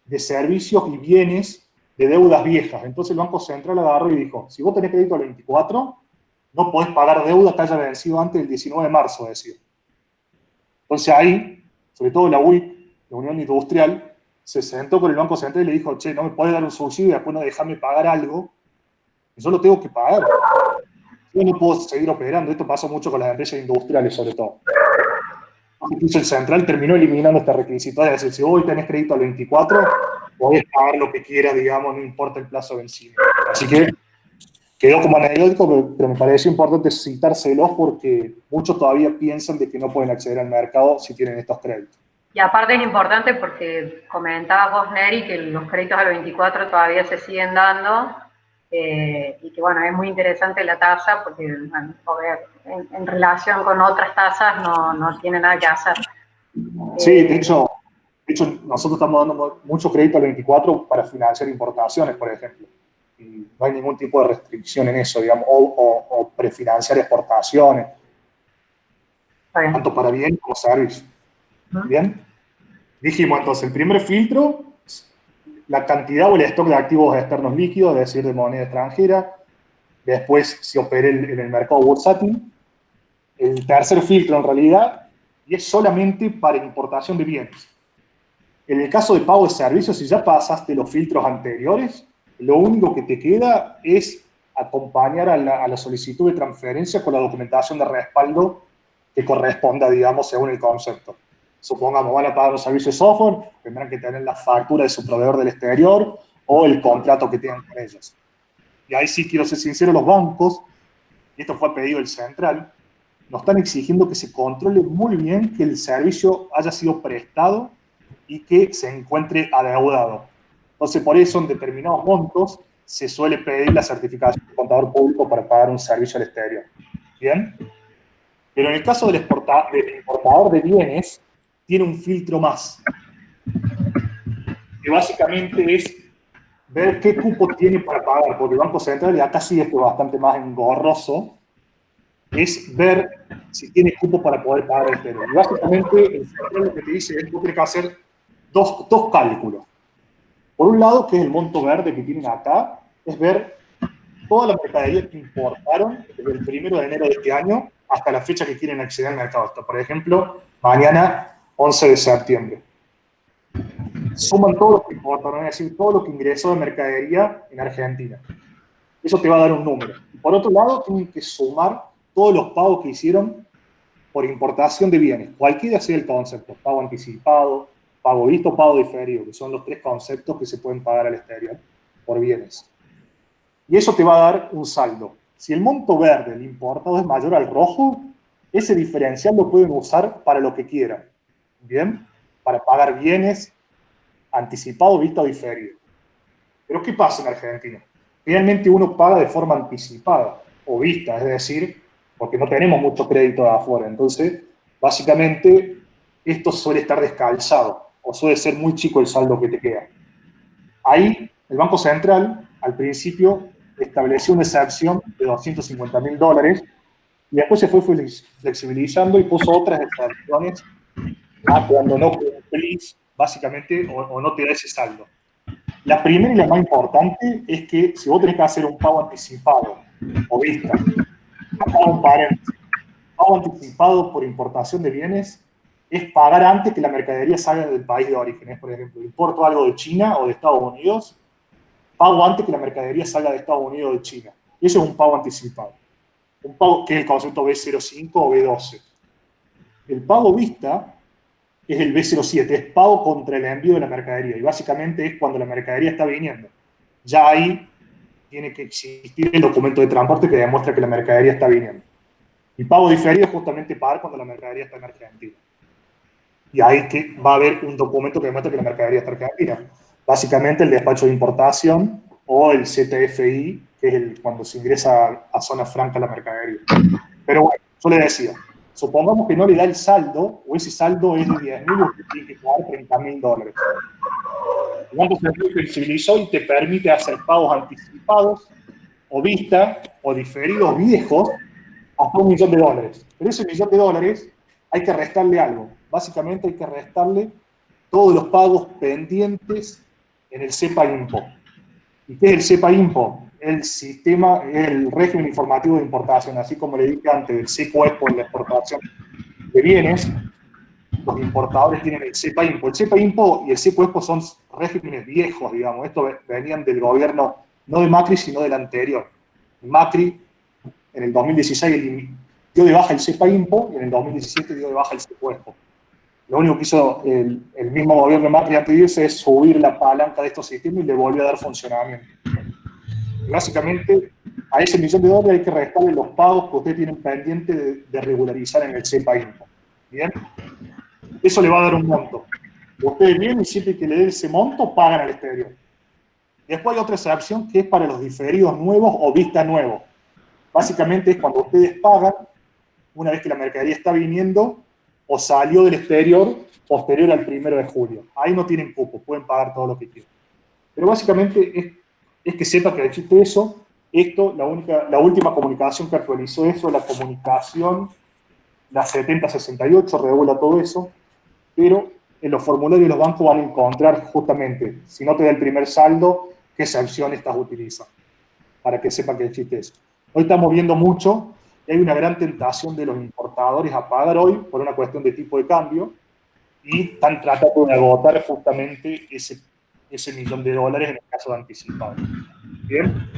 de servicios y bienes de deudas viejas. Entonces el Banco Central agarró y dijo, si vos tenés crédito al 24, no podés pagar deuda que haya vencido antes del 19 de marzo, decía. Entonces ahí, sobre todo la UIC, la Unión Industrial, se sentó con el Banco Central y le dijo, che, no me podés dar un subsidio y después no dejarme pagar algo, yo lo tengo que pagar. Yo no puedo seguir operando. Esto pasó mucho con las empresas industriales, sobre todo. Incluso el Central terminó eliminando este requisito. Es decir, si vos tenés crédito al 24, podés pagar lo que quieras, digamos, no importa el plazo vencido. Así que quedó como anecdótico, pero me parece importante citárselos porque muchos todavía piensan de que no pueden acceder al mercado si tienen estos créditos.
Y aparte es importante porque comentabas vos, Neri, que los créditos al 24 todavía se siguen dando, y que bueno, es muy interesante la tasa porque bueno, en relación con otras tasas no tiene nada que hacer.
Sí, de hecho, nosotros estamos dando mucho crédito al 24 para financiar importaciones, por ejemplo. Y no hay ningún tipo de restricción en eso, digamos, o prefinanciar exportaciones, tanto para bien como servicio. Bien. Dijimos entonces, el primer filtro, la cantidad o el stock de activos externos líquidos, es decir, de moneda extranjera. Después se opera en el mercado bursátil. El tercer filtro, en realidad, y es solamente para importación de bienes. En el caso de pago de servicios, si ya pasaste los filtros anteriores, lo único que te queda es acompañar a la solicitud de transferencia con la documentación de respaldo que corresponda, digamos, según el concepto. Supongamos, van a pagar los servicios de software, tendrán que tener la factura de su proveedor del exterior o el contrato que tengan con ellos. Y ahí sí quiero ser sincero, los bancos, y esto fue a pedido del Central, nos están exigiendo que se controle muy bien que el servicio haya sido prestado y que se encuentre adeudado. Entonces, por eso en determinados montos se suele pedir la certificación del contador público para pagar un servicio al exterior. ¿Bien? Pero en el caso del importador de bienes, tiene un filtro más, que básicamente es ver qué cupo tiene para pagar, porque el Banco Central, y acá sí es bastante más engorroso, es ver si tiene cupo para poder pagar el exterior. Y básicamente el Central lo que te dice es que tú tienes que hacer dos cálculos. Por un lado, que es el monto verde que tienen acá, es ver toda la mercadería que importaron desde el 1 de enero de este año hasta la fecha que quieren acceder al mercado. Hasta, por ejemplo, mañana, 11 de septiembre. Suman todo lo que importaron, es decir, todo lo que ingresó de mercadería en Argentina. Eso te va a dar un número. Y por otro lado, tienen que sumar todos los pagos que hicieron por importación de bienes. Cualquiera sea el concepto, pago anticipado, pago visto, pago diferido, que son los tres conceptos que se pueden pagar al exterior por bienes. Y eso te va a dar un saldo. Si el monto verde, el importado, es mayor al rojo, ese diferencial lo pueden usar para lo que quieran. ¿Bien? Para pagar bienes, anticipado, visto o diferido. Pero ¿qué pasa en Argentina? Realmente uno paga de forma anticipada o vista, es decir, porque no tenemos mucho crédito de afuera. Entonces, básicamente, esto suele estar descalzado o suele ser muy chico el saldo que te queda. Ahí, el Banco Central, al principio, estableció una excepción de $250.000 y después se fue flexibilizando y puso otras excepciones cuando no cumplís, básicamente, o no te da ese saldo. La primera y la más importante es que si vos tenés que hacer un pago anticipado o vista, un paréntesis, pago anticipado por importación de bienes es pagar antes que la mercadería salga del país de origen. Por ejemplo, importo algo de China o de Estados Unidos, pago antes que la mercadería salga de Estados Unidos o de China. Eso es un pago anticipado. Un pago que es el concepto B05 o B12. El pago vista es el B07, es pago contra el envío de la mercadería. Y básicamente es cuando la mercadería está viniendo. Ya ahí tiene que existir el documento de transporte que demuestra que la mercadería está viniendo. Y pago diferido es justamente pagar cuando la mercadería está en Argentina. Y ahí que va a haber un documento que demuestra que la mercadería está en Argentina. Básicamente el despacho de importación o el CTFI, que es cuando se ingresa a zona franca la mercadería. Pero bueno, yo le decía, supongamos que no le da el saldo, o ese saldo es de 10.000 o que tiene que pagar $30.000. El Banco Central flexibilizó y te permite hacer pagos anticipados, o vista, o diferidos viejos, hasta $1 millón. Pero ese $1 millón hay que restarle algo. Básicamente hay que restarle todos los pagos pendientes en el SEPA Impo. ¿Y qué es el SEPA Impo? El sistema, el régimen informativo de importación, así como le dije antes, el SECUESPO en la exportación de bienes, los importadores tienen el SEPA Impo. El SEPA Impo y el SECUESPO son regímenes viejos, digamos. Estos venían del gobierno, no de Macri, sino del anterior. Macri, en el 2016, dio de baja el SEPA Impo y en el 2017 dio de baja el SECUESPO. Lo único que hizo el mismo gobierno de Macri antes de irse es subir la palanca de estos sistemas y le volvió a dar funcionamiento. Y básicamente, a ese $1 millón hay que restarle los pagos que ustedes tienen pendiente de regularizar en el SEPA Impo. ¿Bien? Eso le va a dar un monto. Ustedes vienen y siempre que le den ese monto, pagan al exterior. Después hay otra excepción que es para los diferidos nuevos o vista nuevos. Básicamente es cuando ustedes pagan una vez que la mercadería está viniendo o salió del exterior posterior al 1 de julio. Ahí no tienen cupo, pueden pagar todo lo que quieran. Pero básicamente es que sepa que existe eso. Esto, la última comunicación que actualizó eso, la comunicación, la 7068, regula todo eso, pero en los formularios de los bancos van a encontrar justamente, si no te da el primer saldo, qué excepción estás utilizando, para que sepan que existe eso. Hoy estamos viendo mucho y hay una gran tentación de los importadores a pagar hoy por una cuestión de tipo de cambio y están tratando de agotar justamente ese $1.000.000 en el caso de anticipado. ¿Bien?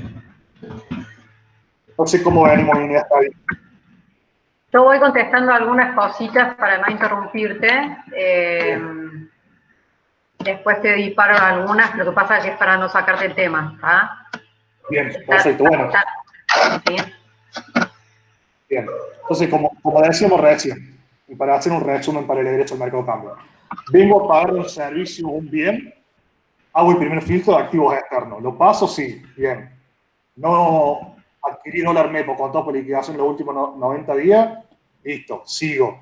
No sé cómo venimos en esta vez.
Yo voy contestando algunas cositas para no interrumpirte. Después te disparo algunas, lo que pasa es que es para no sacarte el tema. ¿Ah?
Bien, perfecto. Bueno.
¿Sí?
Bien. Entonces, como decíamos recién, y para hacer un resumen para el derecho al mercado de cambio, vengo a pagar un servicio, un bien, hago el primer filtro de activos externos. ¿Lo paso? Sí, bien. No adquirí dólar MEPO con tope de liquidación en los últimos 90 días, listo, sigo.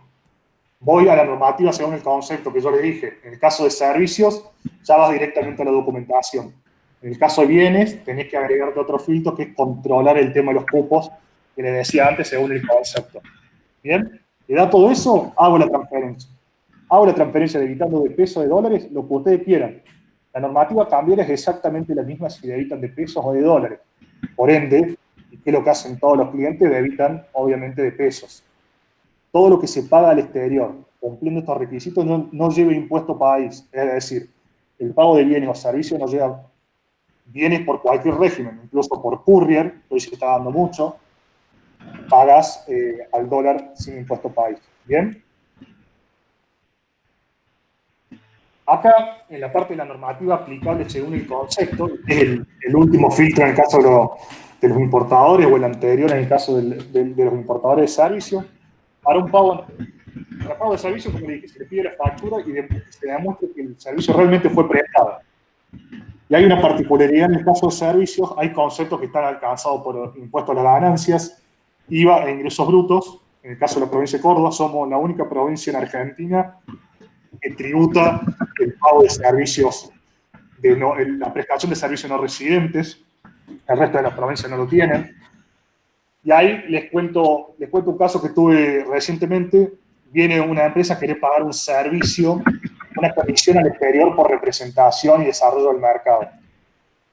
Voy a la normativa según el concepto que yo le dije. En el caso de servicios, ya vas directamente a la documentación. En el caso de bienes, tenés que agregarte otro filtro que es controlar el tema de los cupos que le decía antes según el concepto. ¿Bien? Le da todo eso, hago la transferencia. Hago la transferencia debitando de pesos, de dólares, lo que ustedes quieran. La normativa cambiar es exactamente la misma si debitan de pesos o de dólares. Por ende, ¿qué es lo que hacen todos los clientes? Debitan, obviamente, de pesos. Todo lo que se paga al exterior, cumpliendo estos requisitos, no lleva impuesto país. Es decir, el pago de bienes o servicios no lleva bienes por cualquier régimen, incluso por courier, que hoy se está dando mucho, pagas al dólar sin impuesto país. ¿Bien? Acá, en la parte de la normativa aplicable según el concepto, que es el último filtro en el caso de los importadores o el anterior en el caso de los importadores de servicios, para un pago de servicio, como le dije, se le pide la factura y se demuestra que el servicio realmente fue prestado. Y hay una particularidad en el caso de servicios, hay conceptos que están alcanzados por impuestos a las ganancias, IVA e ingresos brutos. En el caso de la provincia de Córdoba, somos la única provincia en Argentina que tributa el pago de servicios, la prestación de servicios no residentes. El resto de las provincias no lo tienen. Y ahí les cuento un caso que tuve recientemente. Viene una empresa a querer pagar un servicio, una comisión al exterior por representación y desarrollo del mercado.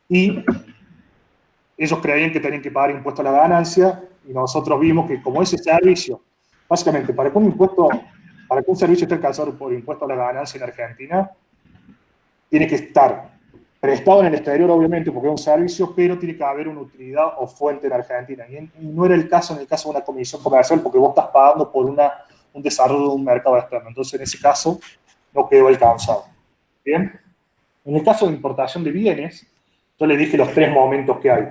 Y ellos creían que tenían que pagar impuesto a la ganancia, y nosotros vimos que como ese servicio, básicamente, para que un servicio esté alcanzado por impuesto a la ganancia en Argentina, tiene que estar prestado en el exterior, obviamente, porque es un servicio, pero tiene que haber una utilidad o fuente en Argentina. Y no era el caso en el caso de una comisión comercial, porque vos estás pagando por un desarrollo de un mercado externo. Entonces, en ese caso, no quedó alcanzado. ¿Bien? En el caso de importación de bienes, yo les dije los 3 momentos que hay.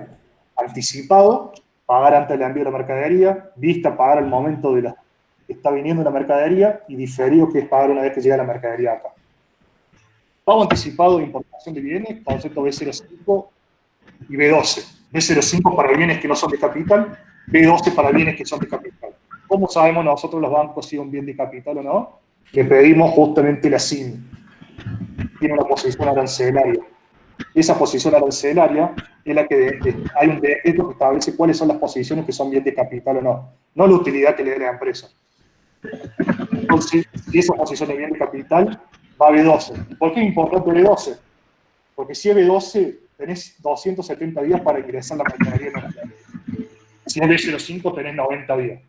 Anticipado, pagar antes del envío de la mercadería; vista, pagar al momento de que está viniendo la mercadería; y diferido, que es pagar una vez que llega la mercadería acá. Pago anticipado de importación de bienes, concepto B05 y B12. B05 para bienes que no son de capital, B12 para bienes que son de capital. ¿Cómo sabemos nosotros los bancos si es un bien de capital o no? Le pedimos justamente la CIN. Tiene una posición arancelaria. Esa posición arancelaria es la que hay un decreto que establece cuáles son las posiciones que son bien de capital o no. No la utilidad que le dé la empresa. Entonces, si esa posición es bien de capital, va a B12. ¿Por qué es importante B12? Porque si es B12, tenés 270 días para ingresar la mercadería en la mercadería. Si es B05, tenés 90 días.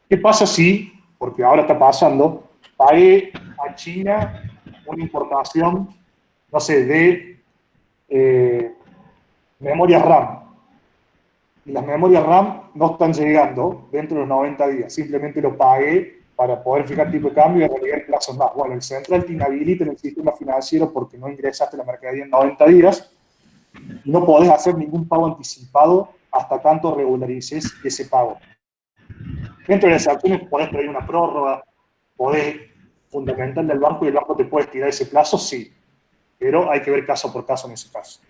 ¿Qué pasa si, porque ahora está pasando, pagué a China una importación, no sé, de memorias RAM? Y las memorias RAM no están llegando dentro de los 90 días. Simplemente lo pagué para poder fijar tipo de cambio y en realidad el plazo más. Bueno, el central te inhabilita en el sistema financiero porque no ingresaste la mercadería en 90 días y no podés hacer ningún pago anticipado hasta tanto regularices ese pago. Dentro de las acciones podés pedir una prórroga, podés fundamental del banco y el banco te puede estirar ese plazo, sí, pero hay que ver caso por caso en ese caso.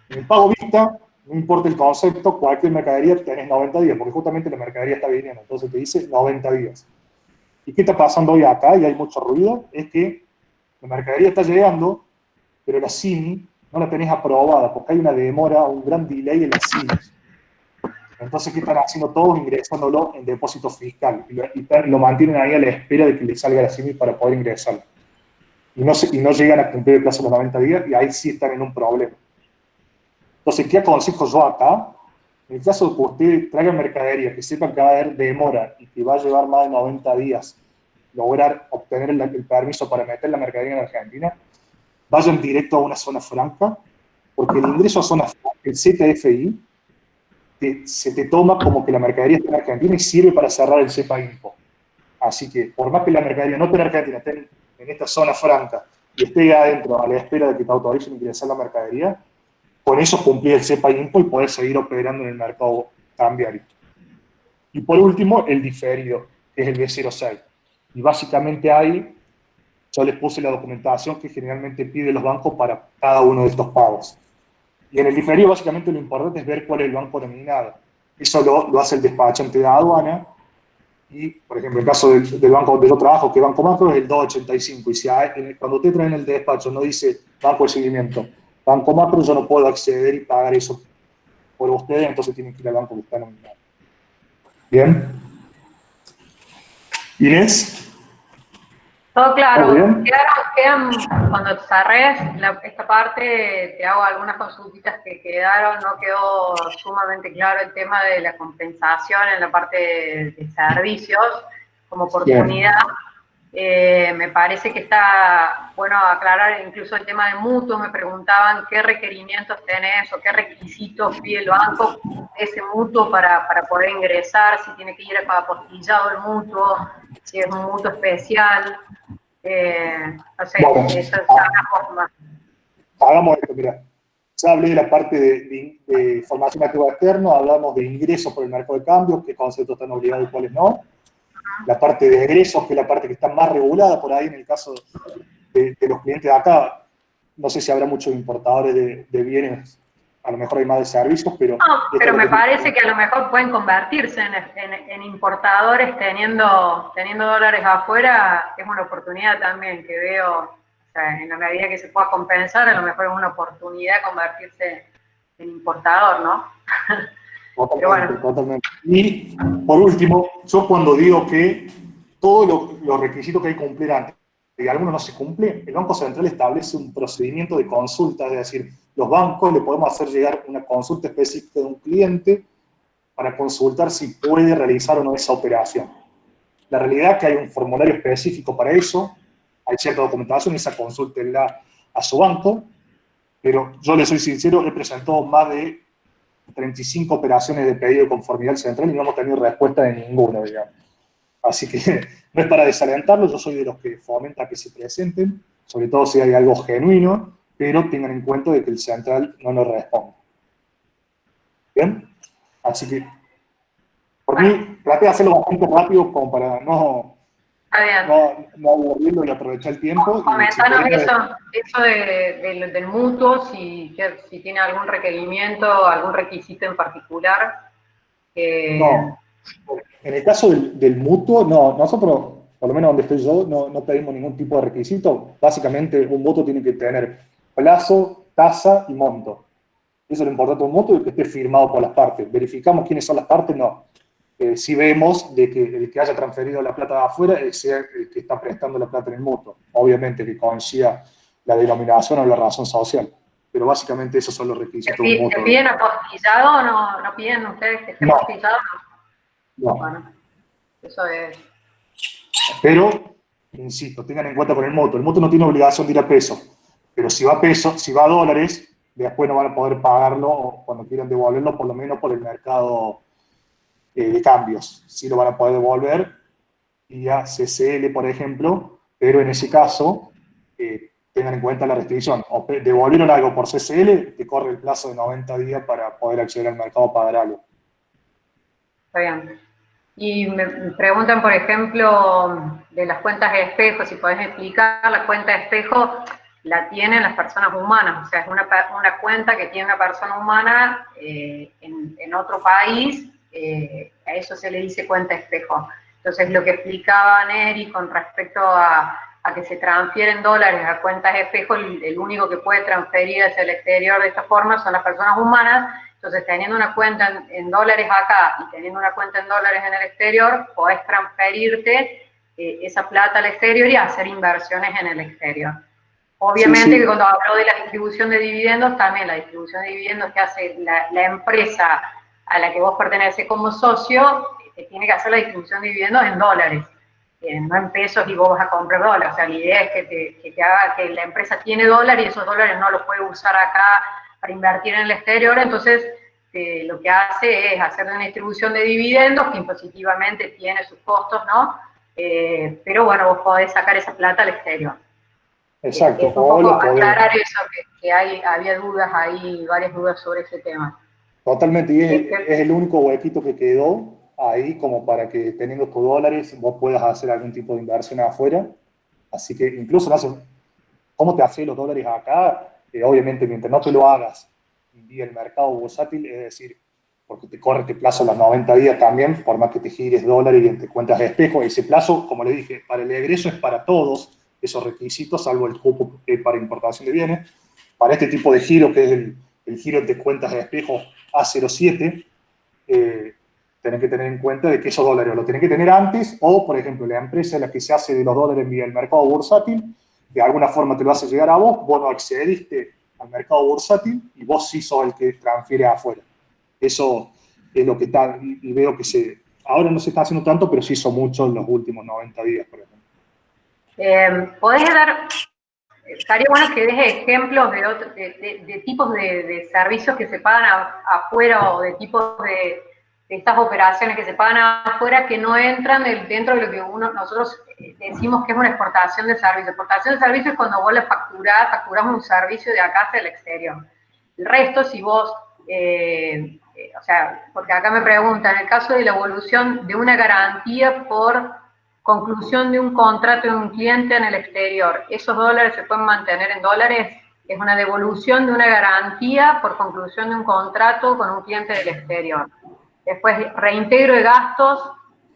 En el pago vista, no importa el concepto, cualquier mercadería tenés 90 días, porque justamente la mercadería está viniendo, entonces te dice 90 días. ¿Y qué está pasando hoy acá? Y hay mucho ruido, es que la mercadería está llegando, pero la CIMI no la tenés aprobada, porque hay una demora, un gran delay en las CIMIs. Entonces, ¿qué están haciendo todos? Ingresándolo en depósito fiscal. Y lo mantienen ahí a la espera de que le salga la CIMI para poder ingresarlo. Y no llegan a cumplir el plazo de los 90 días, y ahí sí están en un problema. Entonces, ¿qué aconsejo yo acá? En el caso de que usted traiga mercadería, que sepa que va a haber demora y que va a llevar más de 90 días lograr obtener el permiso para meter la mercadería en Argentina, vayan directo a una zona franca, porque el ingreso a zona franca, el ZFI, se te toma como que la mercadería está en Argentina y sirve para cerrar el CEPA Info. Así que, por más que la mercadería no esté en Argentina, esté en esta zona franca y esté adentro a la espera de que te autoricen ingresar la mercadería, con eso cumplís el CEPA Info y podés seguir operando en el mercado cambiario. Y por último, el diferido, que es el B06. Y básicamente ahí yo les puse la documentación que generalmente piden los bancos para cada uno de estos pagos. Y en el diferido, básicamente, lo importante es ver cuál es el banco nominado. Eso lo hace el despachante de aduana. Y, por ejemplo, en el caso del banco donde yo trabajo, que es Banco Macro, es el 285. Y si cuando usted trae en el despacho no dice banco de seguimiento, Banco Macro, yo no puedo acceder y pagar eso por ustedes, entonces tienen que ir al banco que está nominado. ¿Bien? Inés.
Todo claro.
¿Bien?
Cuando cerrés esta parte, te hago algunas consultitas que quedaron. No quedó sumamente claro el tema de la compensación en la parte de servicios como oportunidad. Me parece que está bueno aclarar incluso el tema de mutuos. Me preguntaban qué requerimientos tenés o qué requisitos pide el banco de ese mutuo para poder ingresar, si tiene que ir apostillado el mutuo, si es un mutuo especial. No sé,
Bueno,
eso es una forma.
hagamos esto, mira. Ya hablé de la parte de formación activa externa, hablamos de ingresos por el mercado de cambio, qué conceptos están obligados y cuáles no. La parte de egresos, que es la parte que está más regulada por ahí en el caso de los clientes de acá. No sé si habrá muchos importadores de bienes, a lo mejor hay más de servicios, pero...
No, pero me parece que a lo mejor pueden convertirse en importadores teniendo dólares afuera. Es una oportunidad también que veo, o sea, en la medida que se pueda compensar, a lo mejor es una oportunidad convertirse en importador, ¿no?
Totalmente, totalmente. Y por último, yo cuando digo que todos los requisitos que hay que cumplir antes y alguno no se cumple, el Banco Central establece un procedimiento de consulta, es decir, los bancos le podemos hacer llegar una consulta específica de un cliente para consultar si puede realizar o no esa operación. La realidad es que hay un formulario específico para eso, hay cierta documentación, esa consúltenla a su banco, pero yo le soy sincero, he presentado más de 35 operaciones de pedido de conformidad central y no hemos tenido respuesta de ninguno, digamos. Así que no es para desalentarlo, yo soy de los que fomenta que se presenten, sobre todo si hay algo genuino, pero tengan en cuenta de que el central no nos responde. ¿Bien? Así que, por mí, traté de hacerlo bastante rápido como para no aburrirlo y aprovechar el tiempo.
Comentanos eso del mutuo, si tiene algún requerimiento, algún requisito en particular.
No, en el caso del mutuo, no, nosotros, por lo menos donde estoy yo, no pedimos ningún tipo de requisito. Básicamente, un mutuo tiene que tener plazo, tasa y monto. Eso es lo importante de un mutuo y que esté firmado por las partes. ¿Verificamos quiénes son las partes? No. Si vemos de que el que haya transferido la plata de afuera sea el que está prestando la plata en el mutuo. Obviamente que coincida la denominación o la razón social. Pero básicamente esos son los requisitos de un mutuo.
¿Te piden apostillado o no piden ustedes que esté apostillado?
No.
Bueno, eso es.
Pero, insisto, tengan en cuenta con el mutuo. El mutuo no tiene obligación de ir a peso. Pero si va a peso, si va a dólares, después no van a poder pagarlo o cuando quieran devolverlo, por lo menos por el mercado de cambios. Sí lo van a poder devolver vía CCL, por ejemplo, pero en ese caso tengan en cuenta la restricción. O devolvieron algo por CCL, te corre el plazo de 90 días para poder acceder al mercado a pagar algo.
Está bien. Y me preguntan, por ejemplo, de las cuentas de espejo, si podés explicar, la cuenta de espejo la tienen las personas humanas, o sea, es una cuenta que tiene una persona humana en otro país, a eso se le dice cuenta de espejo. Entonces, lo que explicaba Neri con respecto a que se transfieren dólares a cuentas de espejo, el único que puede transferir hacia el exterior de esta forma son las personas humanas. Entonces, teniendo una cuenta en dólares acá y teniendo una cuenta en dólares en el exterior, podés transferirte esa plata al exterior y hacer inversiones en el exterior. Obviamente que cuando hablo de la distribución de dividendos, también la distribución de dividendos que hace la empresa a la que vos perteneces como socio, tiene que hacer la distribución de dividendos en dólares, no en pesos y vos vas a comprar dólares. O sea, la idea es que te haga que la empresa tiene dólares y esos dólares no los puede usar acá para invertir en el exterior, entonces lo que hace es hacer una distribución de dividendos que impositivamente tiene sus costos, ¿no? Pero bueno, vos podés sacar esa plata al exterior.
Exacto.
Un poco aclarar eso, que había dudas ahí, varias dudas sobre ese tema.
Totalmente, y es el único huequito que quedó ahí como para que teniendo tus dólares vos puedas hacer algún tipo de inversión afuera. Así que incluso, ¿cómo te haces los dólares acá? Obviamente, mientras no te lo hagas vía el mercado bursátil, es decir, porque te corre este plazo los 90 días también, por más que te gires dólares y te cuentas de espejo, ese plazo, como le dije, para el egreso es para todos esos requisitos, salvo el cupo para importación de bienes. Para este tipo de giro, que es el giro de cuentas de espejo A07, tenés que tener en cuenta de que esos dólares lo tenés que tener antes, o, por ejemplo, la empresa en la que se hace de los dólares vía el mercado bursátil, de alguna forma te lo hace llegar a vos no accediste al mercado bursátil y vos sí sos el que transfiere afuera. Eso es lo que está, y veo que ahora no se está haciendo tanto, pero se hizo mucho en los últimos 90 días, por ejemplo.
¿Podés estaría bueno que des ejemplos de tipos de servicios que se pagan afuera, o de tipos de estas operaciones que se pagan afuera que no entran dentro de lo que nosotros decimos que es una exportación de servicios? Exportación de servicios es cuando vos le facturás un servicio de acá hacia el exterior. El resto, si vos, o sea, porque acá me preguntan, en el caso de la evolución de una garantía por conclusión de un contrato de un cliente en el exterior, ¿esos dólares se pueden mantener en dólares? Es una devolución de una garantía por conclusión de un contrato con un cliente del exterior. Después, reintegro de gastos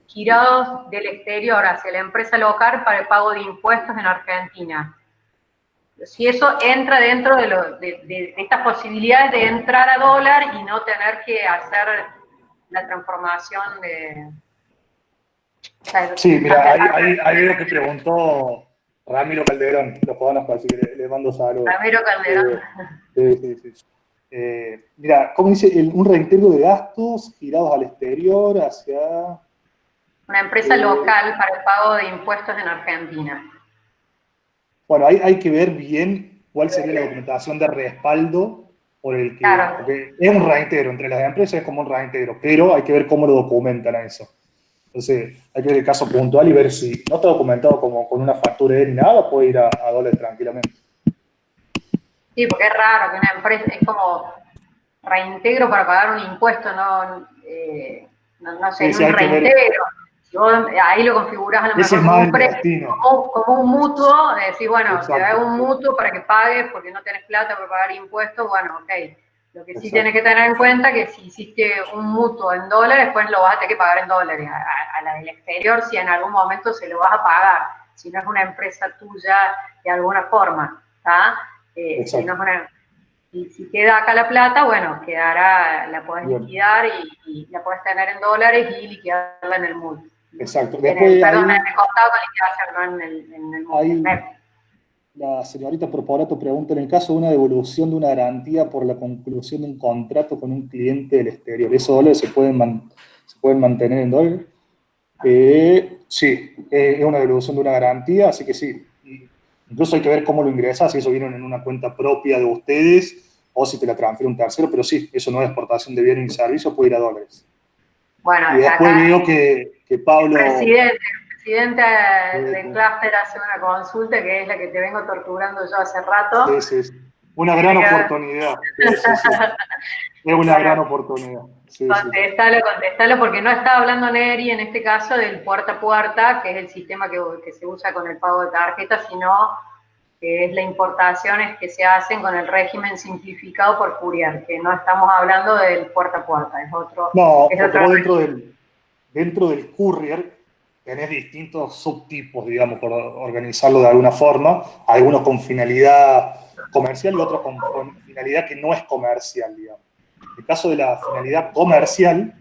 girados del exterior hacia la empresa local para el pago de impuestos en Argentina. Si eso entra dentro de estas posibilidades de entrar a dólar y no tener que hacer la transformación de...
Sí, mira, ahí veo que preguntó Ramiro Calderón, lo conozco, así que le mando saludos.
Ramiro Calderón.
Sí. Mira, ¿cómo dice? Un reintegro de gastos girados al exterior hacia...
Una empresa local para el pago de impuestos en Argentina.
Bueno, hay que ver bien cuál sería la documentación de respaldo por el que... Claro. Porque es un reintegro, entre las empresas es como un reintegro, pero hay que ver cómo lo documentan a eso. Entonces, hay que ver el caso puntual y ver si no está documentado como con una factura ni nada, puede ir a dólares tranquilamente.
Sí, porque es raro que una empresa, es como reintegro para pagar un impuesto, no sé, sí, un reintegro. Si vos ahí lo configurás a lo mejor como un préstamo, como un mutuo, decís, bueno, exacto, te hago un mutuo para que pagues porque no tenés plata para pagar impuestos, bueno, ok. Lo que sí tienes que tener en cuenta es que si hiciste un mutuo en dólares, pues lo vas a tener que pagar en dólares. A la del exterior, si en algún momento se lo vas a pagar, si no es una empresa tuya de alguna forma, ¿está? Si no es una... Si queda acá la plata, bueno, quedará, la podés liquidar y la podés tener en dólares y liquidarla en el mutuo.
Exacto.
Después, perdón, en el contado con liquidación, no en el mutuo.
La señorita Porporato pregunta, en el caso de una devolución de una garantía por la conclusión de un contrato con un cliente del exterior, ¿esos dólares se pueden mantener en dólares? Sí, es una devolución de una garantía, así que sí. Incluso hay que ver cómo lo ingresas, si eso viene en una cuenta propia de ustedes o si te la transfiere un tercero, pero sí, eso no es exportación de bienes y servicios, puede ir a dólares.
Bueno,
y después veo que Pablo...
El presidente del clúster hace una consulta que es la que te vengo torturando yo hace rato.
Sí. Una gran oportunidad. Sí, sí, sí. Es una gran oportunidad. Sí,
contestalo, porque no está hablando Neri en este caso del puerta a puerta, que es el sistema que se usa con el pago de tarjetas, sino que es la importaciones que se hacen con el régimen simplificado por Courier, que no estamos hablando del puerta a puerta, es otro.
No,
es
porque
otro
vos dentro del courier tenés distintos subtipos, digamos, por organizarlo de alguna forma, algunos con finalidad comercial y otros con finalidad que no es comercial, digamos. En el caso de la finalidad comercial,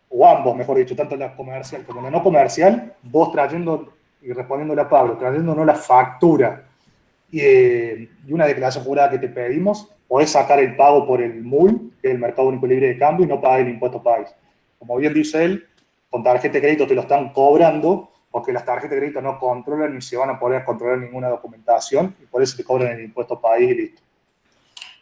o ambos, mejor dicho, tanto la comercial como la no comercial, vos trayendo y respondiéndole a Pablo, trayéndonos la factura y una declaración jurada que te pedimos, podés sacar el pago por el MUL, que es el Mercado Único Libre de Cambio, y no pagar el impuesto país. Como bien dice él, con tarjeta de crédito te lo están cobrando, porque las tarjetas de crédito no controlan ni se van a poder controlar ninguna documentación, y por eso te cobran el impuesto país y listo.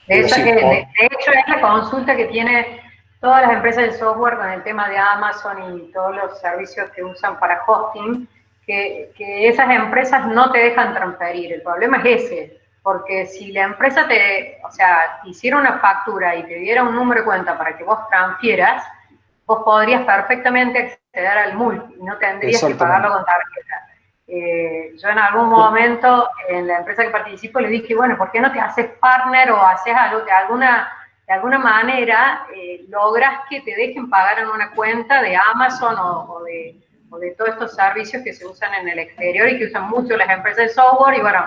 De hecho, es la consulta que tiene todas las empresas de software con el tema de Amazon y todos los servicios que usan para hosting, que esas empresas no te dejan transferir. El problema es ese, porque si la empresa te hiciera una factura y te diera un número de cuenta para que vos transfieras, vos podrías perfectamente acceder al MUL y no tendrías que pagarlo con tarjeta. Yo en algún momento en la empresa que participo le dije, bueno, ¿por qué no te haces partner o haces algo de alguna manera logras que te dejen pagar en una cuenta de Amazon o de todos estos servicios que se usan en el exterior y que usan mucho las empresas de software? Y bueno,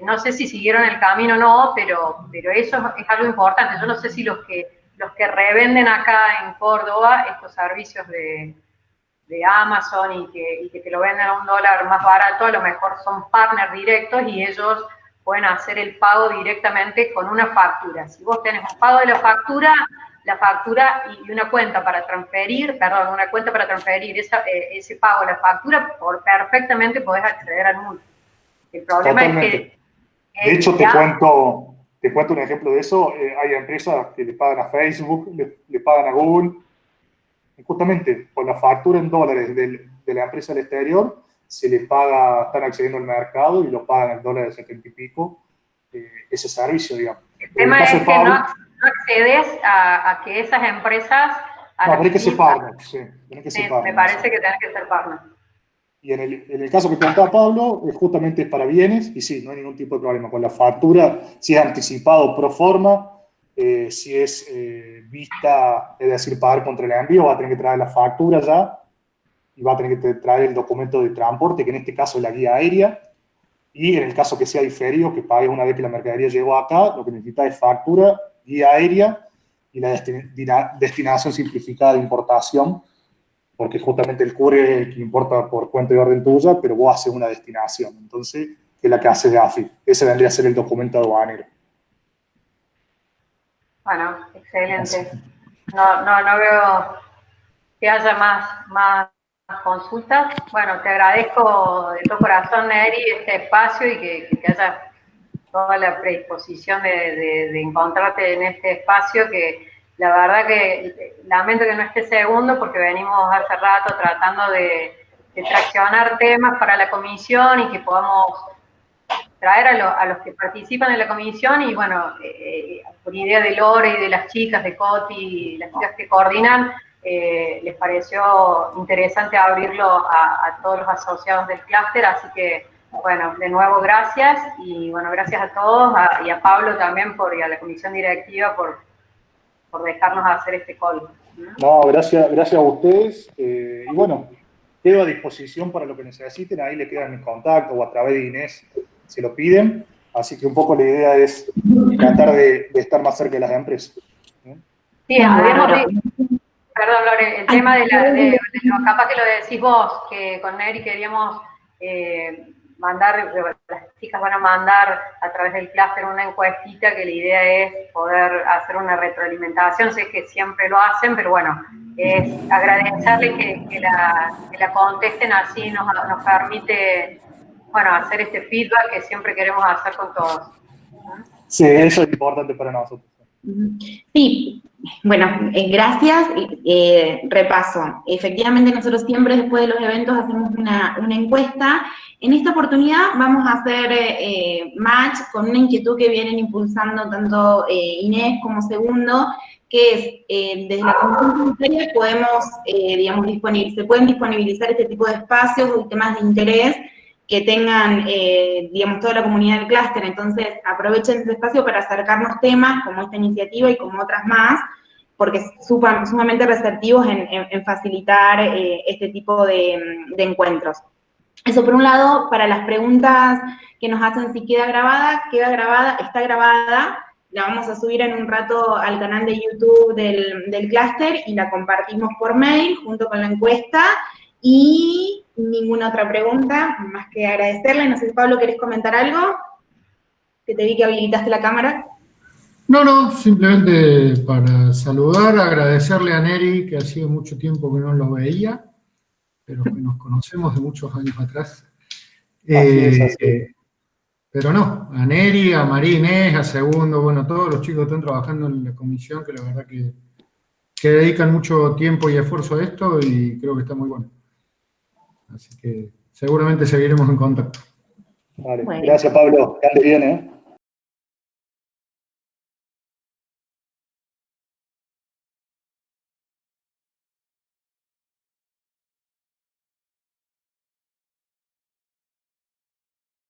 no sé si siguieron el camino o no, pero eso es algo importante. Yo no sé si los que revenden acá en Córdoba estos servicios de Amazon y que te lo venden a $1 más barato, a lo mejor son partners directos y ellos pueden hacer el pago directamente con una factura. Si vos tenés un pago de la factura y una cuenta para transferir, ese pago, la factura, perfectamente podés acceder al MUL. El problema es que...
De hecho, te cuento un ejemplo de eso. Hay empresas que le pagan a Facebook, le pagan a Google. Y justamente con la factura en dólares de la empresa del exterior, se les paga, están accediendo al mercado y lo pagan en dólares de 70 y pico, ese servicio, digamos.
El tema es que no accedes a que esas empresas...
No, tenés que ser partner, sí.
Me parece que tenés que ser partner.
Y en el caso que preguntaba Pablo, justamente es para bienes, y sí, no hay ningún tipo de problema con la factura, si es anticipado pro forma, si es vista, es decir, pagar contra el envío, va a tener que traer la factura ya, y va a tener que traer el documento de transporte, que en este caso es la guía aérea, y en el caso que sea diferido, que pague una vez que la mercadería llegó acá, lo que necesita es factura, guía aérea, y la destinación simplificada de importación, porque justamente el courier es el que importa por cuenta de orden tuya, pero vos haces una destinación. Entonces, que es la que hace de AFI. Ese vendría a ser el documento aduanero.
Bueno, excelente. No veo que haya más consultas. Bueno, te agradezco de todo corazón, Neri, este espacio y que haya toda la predisposición de encontrarte en este espacio, que la verdad que lamento que no esté segundo porque venimos hace rato tratando de traccionar temas para la comisión y que podamos traer a los que participan en la comisión y bueno, por idea de Lore y de las chicas de Coti, las chicas que coordinan, les pareció interesante abrirlo a todos los asociados del clúster, así que bueno, de nuevo gracias y bueno, gracias a todos y a Pablo también y a la comisión directiva por dejarnos hacer este call.
No, gracias a ustedes y bueno, quedo a disposición para lo que necesiten, ahí le quedan mis contactos o a través de Inés se lo piden, así que un poco la idea es tratar de estar más cerca de las empresas.
Sí, perdón, Lore, el tema capaz que lo decís vos, que con Neri queríamos las chicas van a mandar a través del clúster una encuestita que la idea es poder hacer una retroalimentación, sé que siempre lo hacen, pero bueno, es agradecerles que la contesten así, nos permite, bueno, hacer este feedback que siempre queremos hacer con todos.
Sí, eso es importante para nosotros.
Sí, bueno, gracias. Repaso. Efectivamente, nosotros siempre después de los eventos hacemos una encuesta. En esta oportunidad vamos a hacer match con una inquietud que vienen impulsando tanto Inés como Segundo, que es, desde la Comisión Tributaria podemos, digamos, se pueden disponibilizar este tipo de espacios o temas de interés que tengan, digamos, toda la comunidad del clúster. Entonces, aprovechen ese espacio para acercarnos temas como esta iniciativa y como otras más, porque sumamente receptivos en facilitar este tipo de encuentros. Eso por un lado. Para las preguntas que nos hacen si queda grabada, está grabada, la vamos a subir en un rato al canal de YouTube del clúster y la compartimos por mail junto con la encuesta. Y ninguna otra pregunta, más que agradecerle. No sé si, Pablo, ¿querés comentar algo? Que te vi que habilitaste la cámara.
No, simplemente para saludar, agradecerle a Neri, que hacía mucho tiempo que no lo veía, pero que nos conocemos de muchos años atrás. Pero no, a Neri, a María Inés, a Segundo, bueno, todos los chicos que están trabajando en la comisión, que la verdad que dedican mucho tiempo y esfuerzo a esto, y creo que está muy bueno. Así que seguramente seguiremos en contacto.
Vale, bueno. Gracias, Pablo, que ande bien,